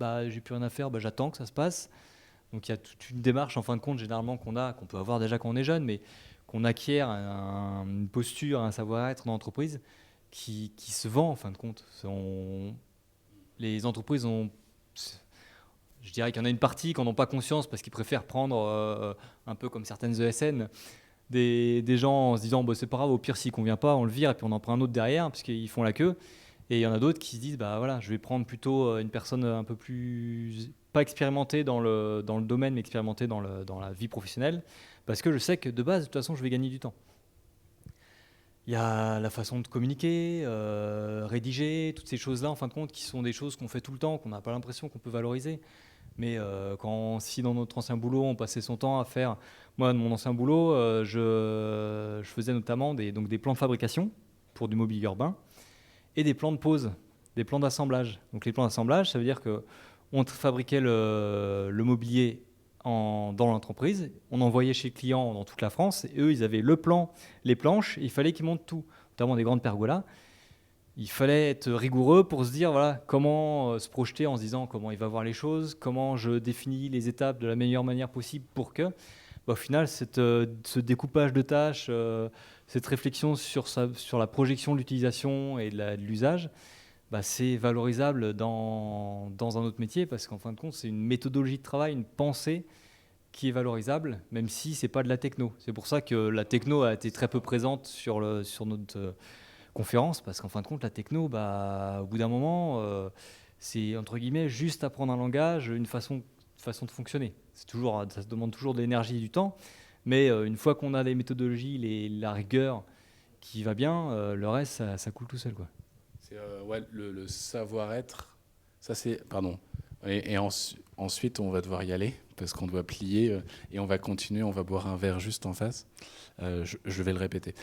j'ai plus rien à faire, j'attends que ça se passe. Donc il y a toute une démarche en fin de compte généralement qu'on peut avoir déjà quand on est jeune, mais qu'on acquiert une posture, un savoir-être dans l'entreprise qui se vend en fin de compte. Les entreprises je dirais qu'il y en a une partie qui n'en ont pas conscience parce qu'ils préfèrent prendre un peu comme certaines ESN, des gens en se disant c'est pas grave, au pire s'il convient pas, on le vire et puis on en prend un autre derrière parce qu'ils font la queue. Et il y en a d'autres qui se disent voilà, je vais prendre plutôt une personne un peu plus pas expérimentée dans le domaine, mais expérimentée dans la vie professionnelle, parce que je sais que de base, de toute façon, je vais gagner du temps. Il y a la façon de communiquer, rédiger, toutes ces choses-là, en fin de compte, qui sont des choses qu'on fait tout le temps, qu'on n'a pas l'impression qu'on peut valoriser. Mais si dans notre ancien boulot, on passait son temps à faire... Moi, de mon ancien boulot, je faisais notamment des plans de fabrication pour du mobilier urbain et des plans de pose, des plans d'assemblage. Donc les plans d'assemblage, ça veut dire qu'on fabriquait le mobilier dans l'entreprise, on envoyait chez le client dans toute la France, et eux, ils avaient le plan, les planches, et il fallait qu'ils montent tout, notamment des grandes pergolas. Il fallait être rigoureux pour se dire comment se projeter en se disant comment il va voir les choses, comment je définis les étapes de la meilleure manière possible pour que, au final, ce découpage de tâches, cette réflexion sur la projection de l'utilisation et de l'usage, c'est valorisable dans un autre métier, parce qu'en fin de compte, c'est une méthodologie de travail, une pensée qui est valorisable, même si ce n'est pas de la techno. C'est pour ça que la techno a été très peu présente sur notre conférence, parce qu'en fin de compte, la techno, au bout d'un moment, c'est entre guillemets juste apprendre un langage, une façon de fonctionner. Ça se demande toujours de l'énergie et du temps, mais une fois qu'on a les méthodologies, la rigueur qui va bien, le reste, ça coule tout seul, quoi. C'est le savoir-être. Ça c'est pardon. Et ensuite on va devoir y aller parce qu'on doit plier et on va continuer. On va boire un verre juste en face. Je vais le répéter.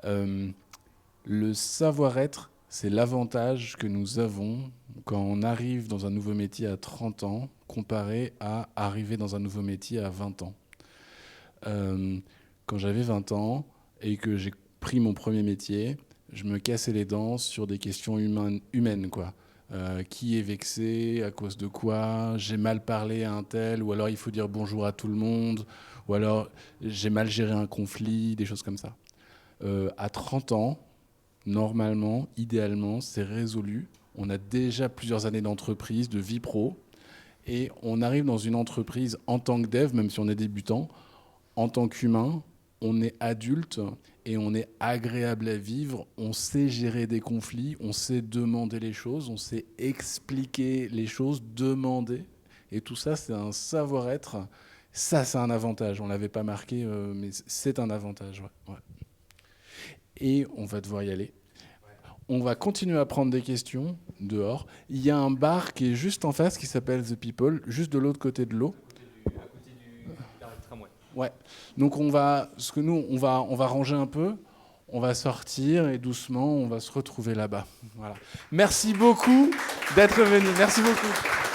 Le savoir-être, c'est l'avantage que nous avons quand on arrive dans un nouveau métier à 30 ans comparé à arriver dans un nouveau métier à 20 ans. Quand j'avais 20 ans et que j'ai pris mon premier métier, je me cassais les dents sur des questions humaines, quoi. Qui est vexé, à cause de quoi, j'ai mal parlé à un tel, ou alors il faut dire bonjour à tout le monde, ou alors j'ai mal géré un conflit, des choses comme ça. À 30 ans, normalement, idéalement, c'est résolu. On a déjà plusieurs années d'entreprise, de vie pro, et on arrive dans une entreprise en tant que dev, même si on est débutant, en tant qu'humain, on est adulte et on est agréable à vivre, on sait gérer des conflits, on sait demander les choses, on sait expliquer les choses, demander. Et tout ça, c'est un savoir-être. Ça, c'est un avantage. On ne l'avait pas marqué, mais c'est un avantage. Ouais. Et on va devoir y aller. On va continuer à prendre des questions dehors. Il y a un bar qui est juste en face qui s'appelle The People, juste de l'autre côté de l'eau. Ouais. Donc on va ranger un peu, on va sortir et doucement on va se retrouver là-bas. Voilà. Merci beaucoup d'être venu. Merci beaucoup.